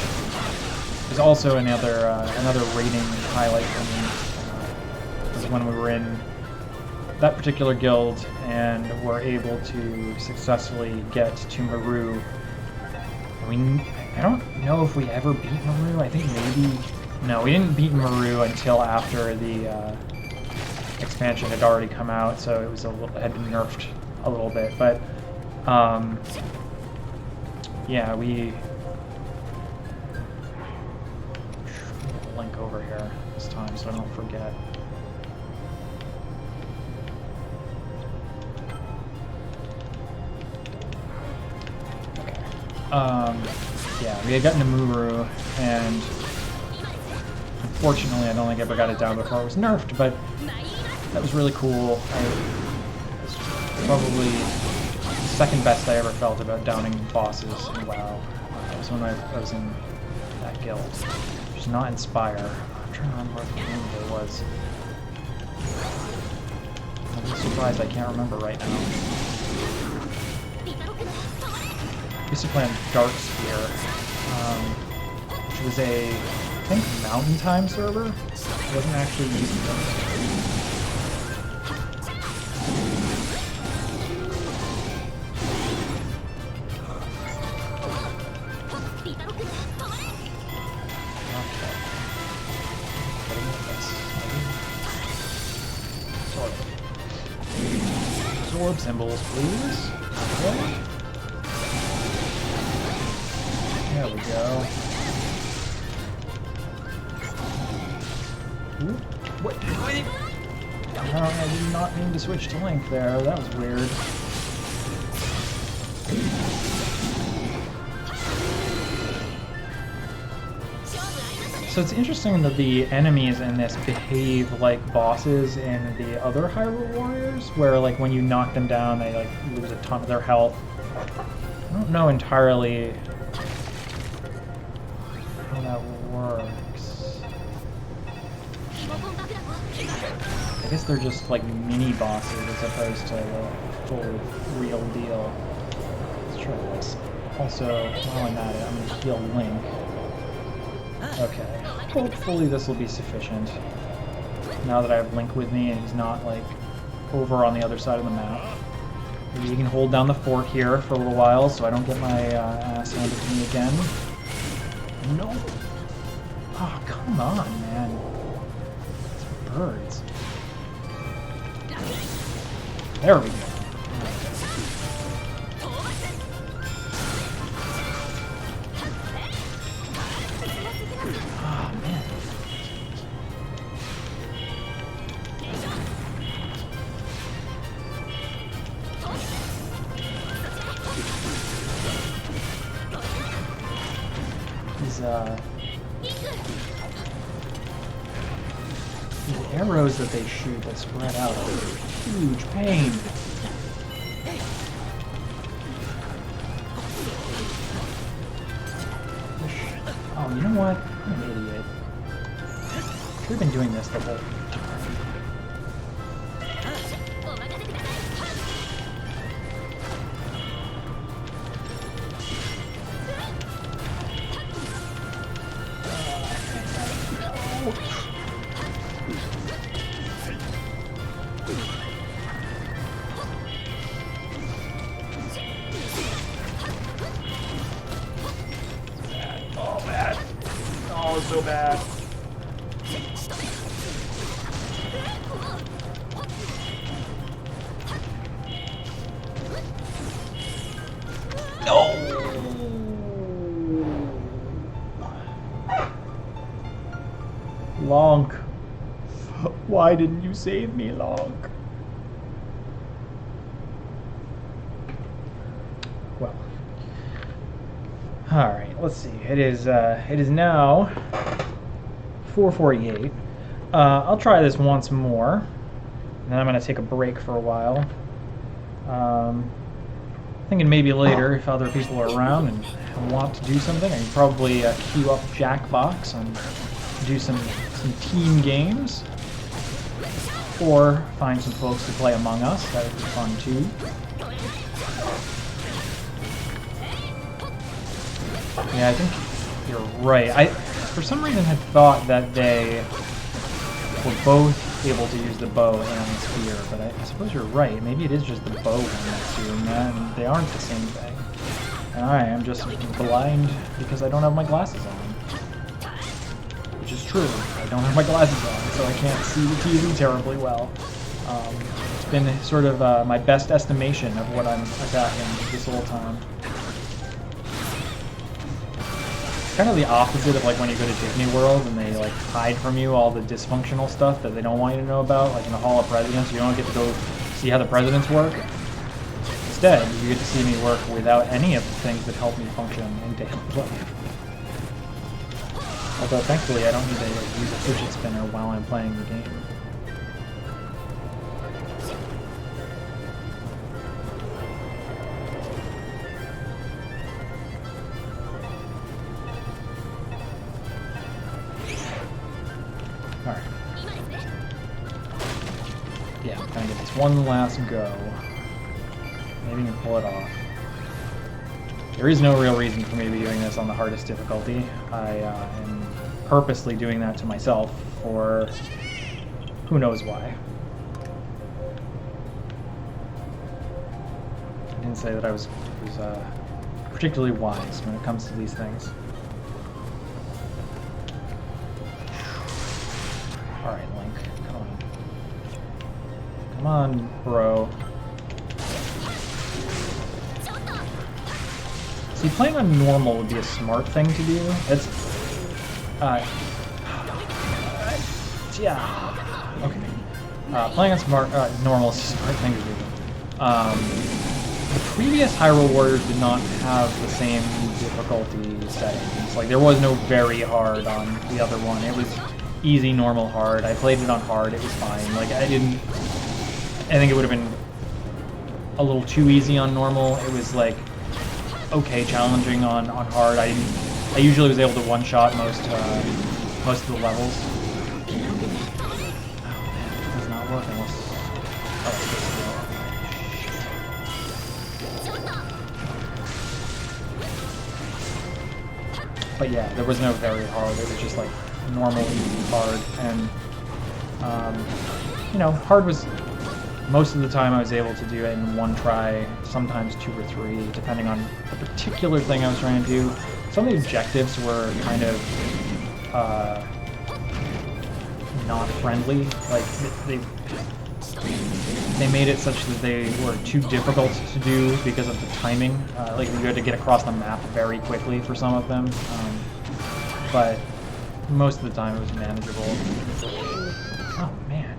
is also another raiding highlight for me. Was when we were in that particular guild and were able to successfully get to Maru. I don't know if we ever beat Maru. I think maybe... No, we didn't beat Maru until after the expansion had already come out, so it was had been nerfed a little bit. But yeah, we... Link over here this time so I don't forget. Yeah, we had gotten to Muru, and unfortunately I don't think I ever got it down before it was nerfed, but that was really cool. It was probably the second best I ever felt about downing bosses in WoW. That was when I was in that guild, which is not Inspire. I'm trying to remember what the name of it was. I'm surprised I can't remember right now. I used to play on Dark Sphere, which was a, I think, Mountain Time server. It wasn't actually easy. Absorb symbols, please. Okay. There we go. What? I did not mean to switch to Link there. That was weird. So it's interesting that the enemies in this behave like bosses in the other Hyrule Warriors, where like when you knock them down, they like lose a ton of their health. I don't know entirely how that works. I guess they're just like mini bosses as opposed to the full real deal. Let's try this. Also, while I'm at it, I'm gonna heal Link. Okay. Hopefully this will be sufficient. Now that I have Link with me and he's not like over on the other side of the map. Maybe you can hold down the fork here for a little while so I don't get my ass handed to me again. No! Oh, come on, man. It's for birds. There we go. Oh, man. These arrows that they shoot that spread out are huge pain. Oh, you know what? I'm an idiot. Should have been doing this the whole time. So bad. No. Lonk. Why didn't you save me, Lonk? Well. All right, let's see. It is now 4:48. I'll try this once more, and then I'm going to take a break for a while. Thinking maybe later, if other people are around and want to do something, I can probably queue up Jackbox and do some team games, or find some folks to play Among Us. That would be fun too. Yeah, I think you're right. I, for some reason, had thought that they were both able to use the bow and the spear, but I suppose you're right. Maybe it is just the bow that's doing that, and they aren't the same thing. And I am just blind because I don't have my glasses on. Which is true. I don't have my glasses on, so I can't see the TV terribly well. It's been sort of my best estimation of what I'm attacking this whole time. Kind of the opposite of like when you go to Disney World and they like hide from you all the dysfunctional stuff that they don't want you to know about, like in the Hall of Presidents. You don't get to go see how the presidents work. Instead, you get to see me work without any of the things that help me function in daily life. Although thankfully I don't need to use a fidget spinner while I'm playing the game. Yeah, I'm gonna get this one last go. Maybe you can pull it off. There is no real reason for me to be doing this on the hardest difficulty. I am purposely doing that to myself for who knows why. I didn't say that I was particularly wise when it comes to these things. Alright, Link, come on. Come on, bro. See, playing on normal would be a smart thing to do. It's, Yeah. Okay. Playing on smart normal is just a hard thing to do. The previous Hyrule Warriors did not have the same difficulty settings. Like, there was no very hard on the other one. It was easy, normal, hard. I played it on hard. It was fine. Like, I think it would have been a little too easy on normal. It was, like, okay challenging on hard. I usually was able to one-shot most of the levels. Does not work unless... But yeah, there was no very hard. It was just like normal, easy, hard, and you know, hard was most of the time I was able to do it in one try, sometimes 2 or 3, depending on the particular thing I was trying to do. Some of the objectives were kind of not friendly. Like they made it such that they were too difficult to do because of the timing. Like you had to get across the map very quickly for some of them. But most of the time it was manageable. Oh man.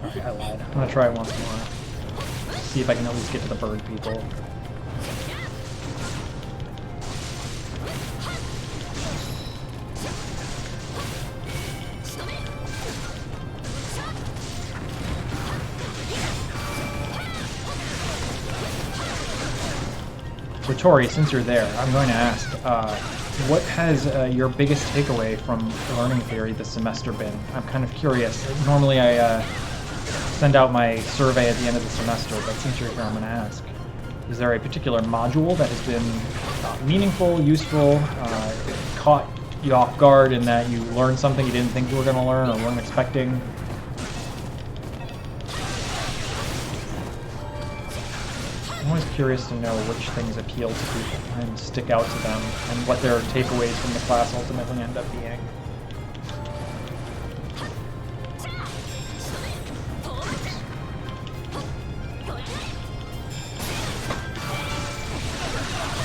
Okay, I lied. I'm gonna try it once more. See if I can at least get to the bird people. So Tori, since you're there, I'm going to ask, what has your biggest takeaway from learning theory this semester been? I'm kind of curious. Normally I send out my survey at the end of the semester, but since you're here, I'm going to ask. Is there a particular module that has been meaningful, useful, caught you off guard in that you learned something you didn't think you were going to learn or weren't expecting? I'm always curious to know which things appeal to people and stick out to them, and what their takeaways from the class ultimately end up being.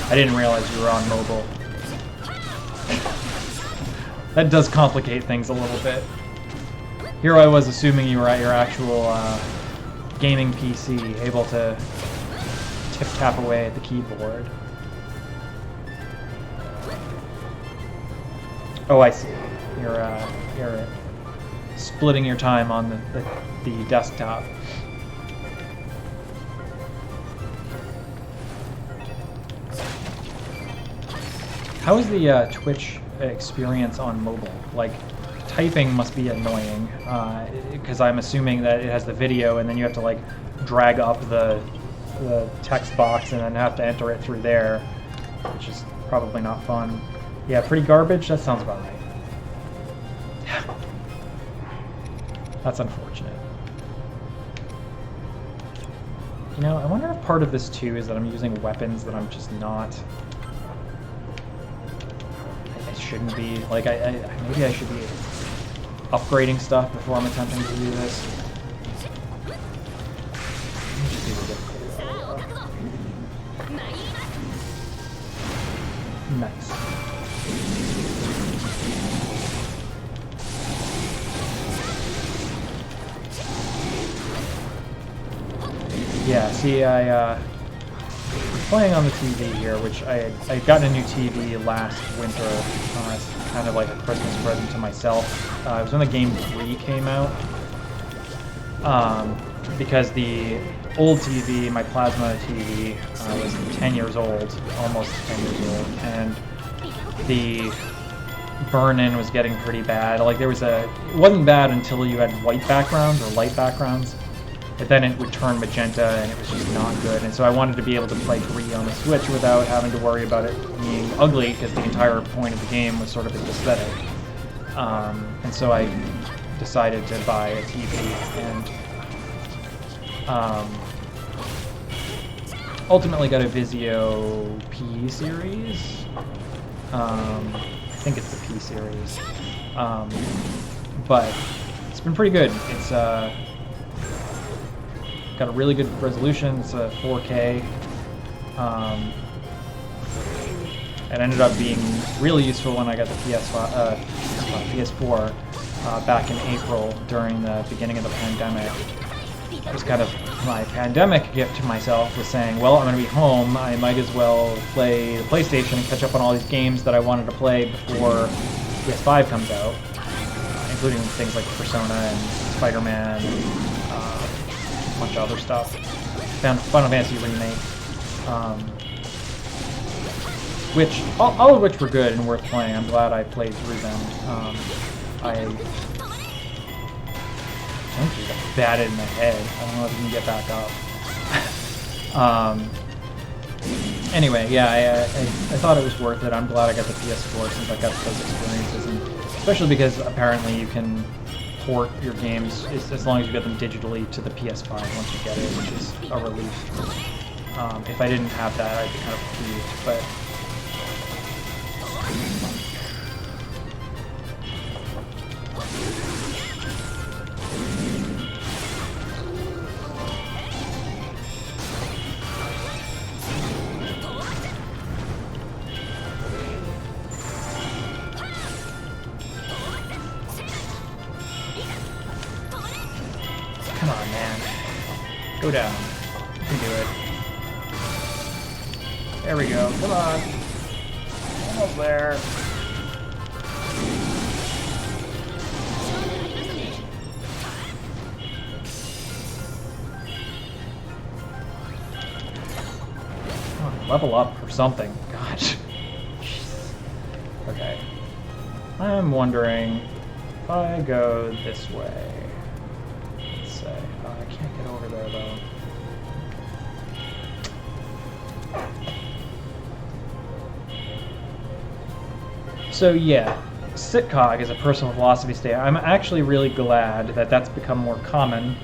I didn't realize you were on mobile. That does complicate things a little bit. Here I was assuming you were at your actual gaming PC, able to tap away at the keyboard. Oh, I see. You're splitting your time on the desktop. How is the Twitch experience on mobile? Like, typing must be annoying, because I'm assuming that it has the video and then you have to like drag up the text box and then have to enter it through there, which is probably not fun. Yeah, pretty garbage? That sounds about right. That's unfortunate. You know, I wonder if part of this too is that I'm using weapons that I'm just not... I shouldn't be. Like, maybe I should be upgrading stuff before I'm attempting to do this. Nice. Yeah, see, I'm playing on the TV here, which I got a new TV last winter. It's kind of like a Christmas present to myself. It was when the Game 3 came out. Because the old TV, my plasma TV, was 10 years old, almost 10 years old, and the burn-in was getting pretty bad. Like, it wasn't bad until you had white backgrounds or light backgrounds, but then it would turn magenta and it was just not good. And so I wanted to be able to play green on the Switch without having to worry about it being ugly, because the entire point of the game was sort of its aesthetic. And so I decided to buy a TV, and ultimately got a Vizio P series. I think it's the P series. But it's been pretty good. It's got a really good resolution. It's a 4K. It ended up being really useful when I got the PS4 back in April during the beginning of the pandemic. It was kind of my pandemic gift to myself, was saying, well, I'm going to be home, I might as well play the PlayStation and catch up on all these games that I wanted to play before PS5 comes out, including things like Persona and Spider-Man and a bunch of other stuff. Final Fantasy Remake, which all of which were good and worth playing. I'm glad I played through them. I think you got batted in the head. I don't know if you can get back up. Anyway, yeah, I thought it was worth it. I'm glad I got the PS4 since I got those experiences, and especially because apparently you can port your games as long as you get them digitally to the PS5 once you get it, which is a relief. If I didn't have that, I'd be kind of peeved, but come on, man. Go down. You can do it. There we go. Come on. Almost there. Come on, level up or something. Gosh. Okay. I'm wondering if I go this way. I can't get over there, though. So, yeah, sitcog is a personal philosophy statement. I'm actually really glad that that's become more common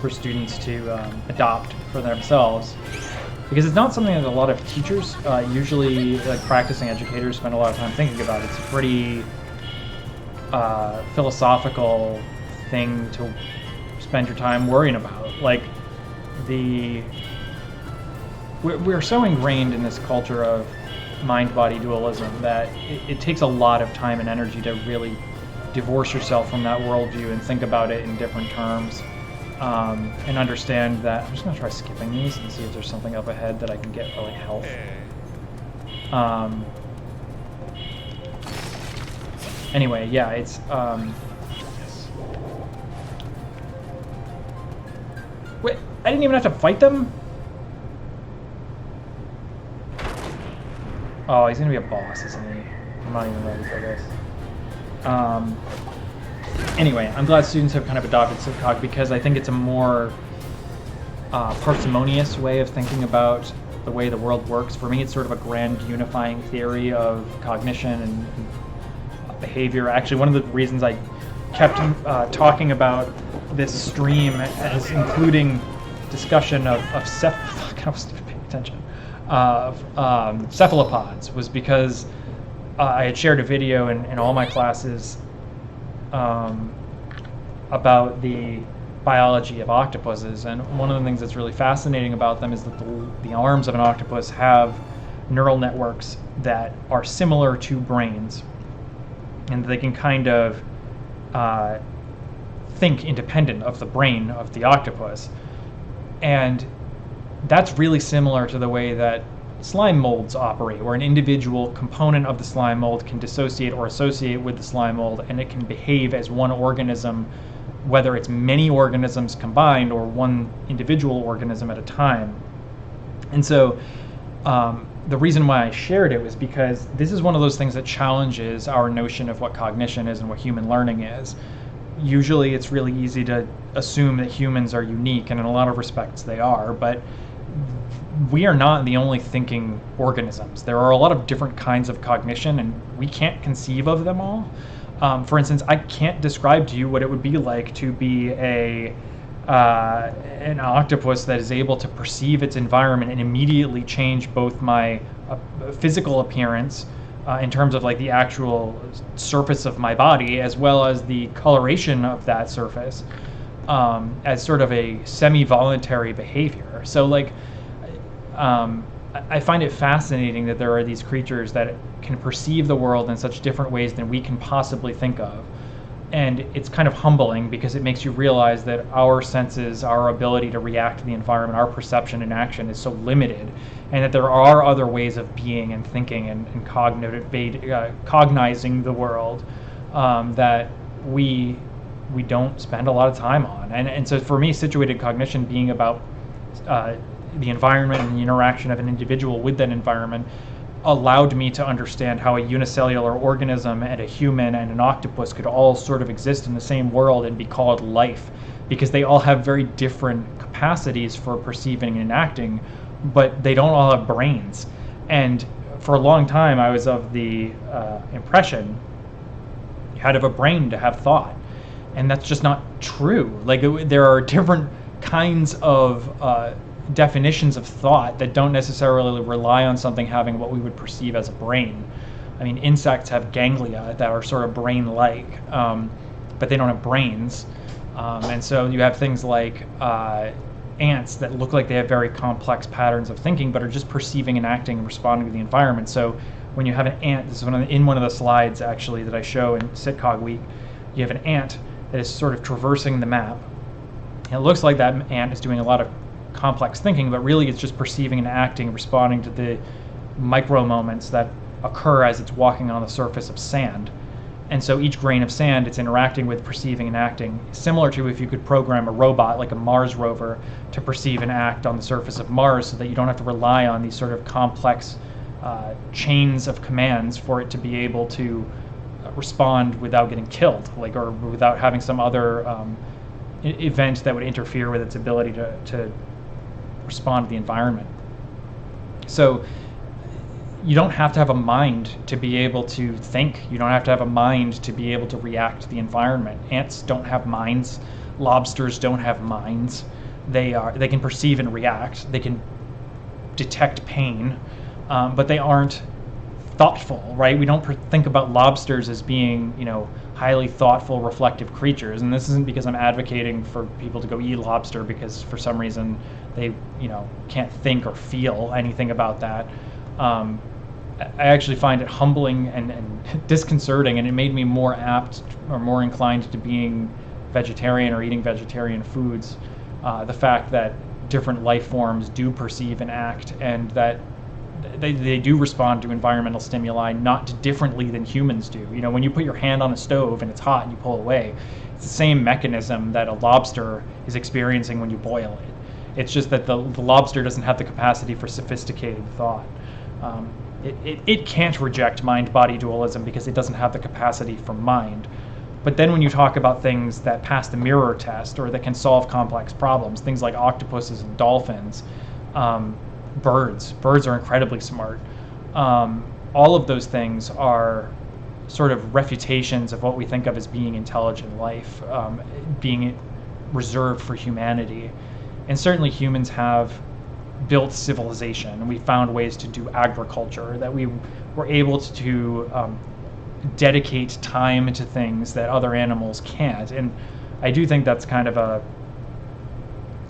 for students to adopt for themselves, because it's not something that a lot of teachers, usually like practicing educators, spend a lot of time thinking about. It's a pretty philosophical thing to spend your time worrying about. Like, we're so ingrained in this culture of mind-body dualism that it takes a lot of time and energy to really divorce yourself from that worldview and think about it in different terms, and understand that. I'm just going to try skipping these and see if there's something up ahead that I can get for like health. Anyway, yeah, it's wait, I didn't even have to fight them? Oh, he's gonna be a boss, isn't he? I'm not even ready for this. Anyway, I'm glad students have kind of adopted sitcog because I think it's a more parsimonious way of thinking about the way the world works. For me, it's sort of a grand unifying theory of cognition and behavior. Actually, one of the reasons I kept talking about this stream as including discussion of cephalopods was because I had shared a video in all my classes about the biology of octopuses, and one of the things that's really fascinating about them is that the arms of an octopus have neural networks that are similar to brains, and they can kind of think independent of the brain of the octopus. And that's really similar to the way that slime molds operate, where an individual component of the slime mold can dissociate or associate with the slime mold, and it can behave as one organism, whether it's many organisms combined or one individual organism at a time. And so the reason why I shared it was because this is one of those things that challenges our notion of what cognition is and what human learning is. Usually it's really easy to assume that humans are unique, and in a lot of respects they are, but we are not the only thinking organisms. There are a lot of different kinds of cognition, and we can't conceive of them all. For instance, I can't describe to you what it would be like to be an octopus that is able to perceive its environment and immediately change both my physical appearance in terms of like the actual surface of my body, as well as the coloration of that surface, as sort of a semi-voluntary behavior. So like I find it fascinating that there are these creatures that can perceive the world in such different ways than we can possibly think of. And it's kind of humbling because it makes you realize that our senses, our ability to react to the environment, our perception and action is so limited, and that there are other ways of being and thinking and cognizing the world that we don't spend a lot of time on. And so for me, situated cognition being about the environment and the interaction of an individual with that environment allowed me to understand how a unicellular organism and a human and an octopus could all sort of exist in the same world and be called life, because they all have very different capacities for perceiving and acting, but they don't all have brains. And for a long time I was of the impression you had to have a brain to have thought, and that's just not true. Like, there are different kinds of definitions of thought that don't necessarily rely on something having what we would perceive as a brain. I mean, insects have ganglia that are sort of brain-like, but they don't have brains. And so you have things like ants that look like they have very complex patterns of thinking, but are just perceiving and acting and responding to the environment. So when you have an ant, this is in one of the slides actually that I show in SitCog Week, you have an ant that is sort of traversing the map. And it looks like that ant is doing a lot of complex thinking, but really it's just perceiving and acting, responding to the micro moments that occur as it's walking on the surface of sand. And so each grain of sand it's interacting with, perceiving and acting, similar to if you could program a robot like a Mars rover to perceive and act on the surface of Mars, so that you don't have to rely on these sort of complex chains of commands for it to be able to respond without getting killed, like, or without having some other event that would interfere with its ability to respond to the environment. So you don't have to have a mind to be able to think. You don't have to have a mind to be able to react to the environment. Ants don't have minds. Lobsters don't have minds. They can perceive and react. They can detect pain, but they aren't thoughtful, right? We don't think about lobsters as being, highly thoughtful, reflective creatures. And this isn't because I'm advocating for people to go eat lobster because for some reason they, can't think or feel anything about that. I actually find it humbling and disconcerting, and it made me more apt or more inclined to being vegetarian or eating vegetarian foods. The fact that different life forms do perceive and act, and that they do respond to environmental stimuli not differently than humans do. When you put your hand on a stove and it's hot and you pull away, it's the same mechanism that a lobster is experiencing when you boil it. It's just that the lobster doesn't have the capacity for sophisticated thought. It can't reject mind-body dualism because it doesn't have the capacity for mind. But then when you talk about things that pass the mirror test or that can solve complex problems, things like octopuses and dolphins, birds are incredibly smart. All of those things are sort of refutations of what we think of as being intelligent life, being reserved for humanity. And certainly humans have built civilization, and we found ways to do agriculture, that we were able to dedicate time to things that other animals can't. And I do think that's kind of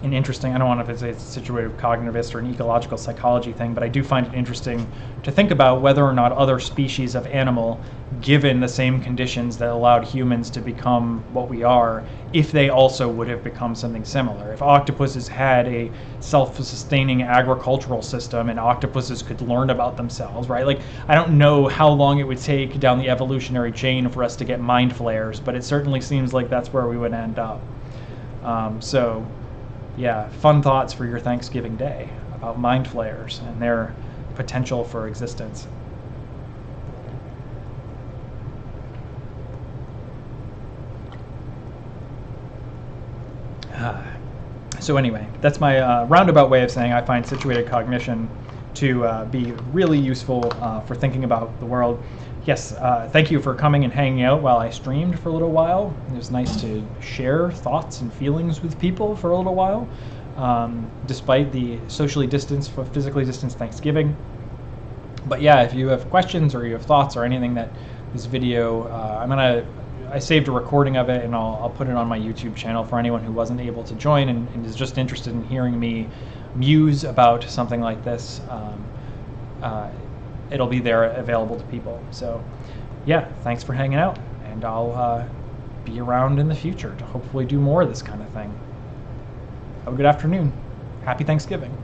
an interesting, I don't want to say it's a situative cognitivist or an ecological psychology thing, but I do find it interesting to think about whether or not other species of animal, given the same conditions that allowed humans to become what we are, if they also would have become something similar. If octopuses had a self-sustaining agricultural system and octopuses could learn about themselves, right? Like, I don't know how long it would take down the evolutionary chain for us to get mind flayers, but it certainly seems like that's where we would end up. So yeah, fun thoughts for your Thanksgiving day about mind flayers and their potential for existence. So anyway, that's my roundabout way of saying I find situated cognition to be really useful for thinking about the world. Yes, thank you for coming and hanging out while I streamed for a little while. It was nice to share thoughts and feelings with people for a little while, despite the socially distanced, physically distanced Thanksgiving. But yeah, if you have questions or you have thoughts or anything that this video, I saved a recording of it and I'll put it on my YouTube channel for anyone who wasn't able to join and is just interested in hearing me muse about something like this, it'll be there available to people. So yeah, thanks for hanging out, and I'll be around in the future to hopefully do more of this kind of thing. Have a good afternoon. Happy Thanksgiving.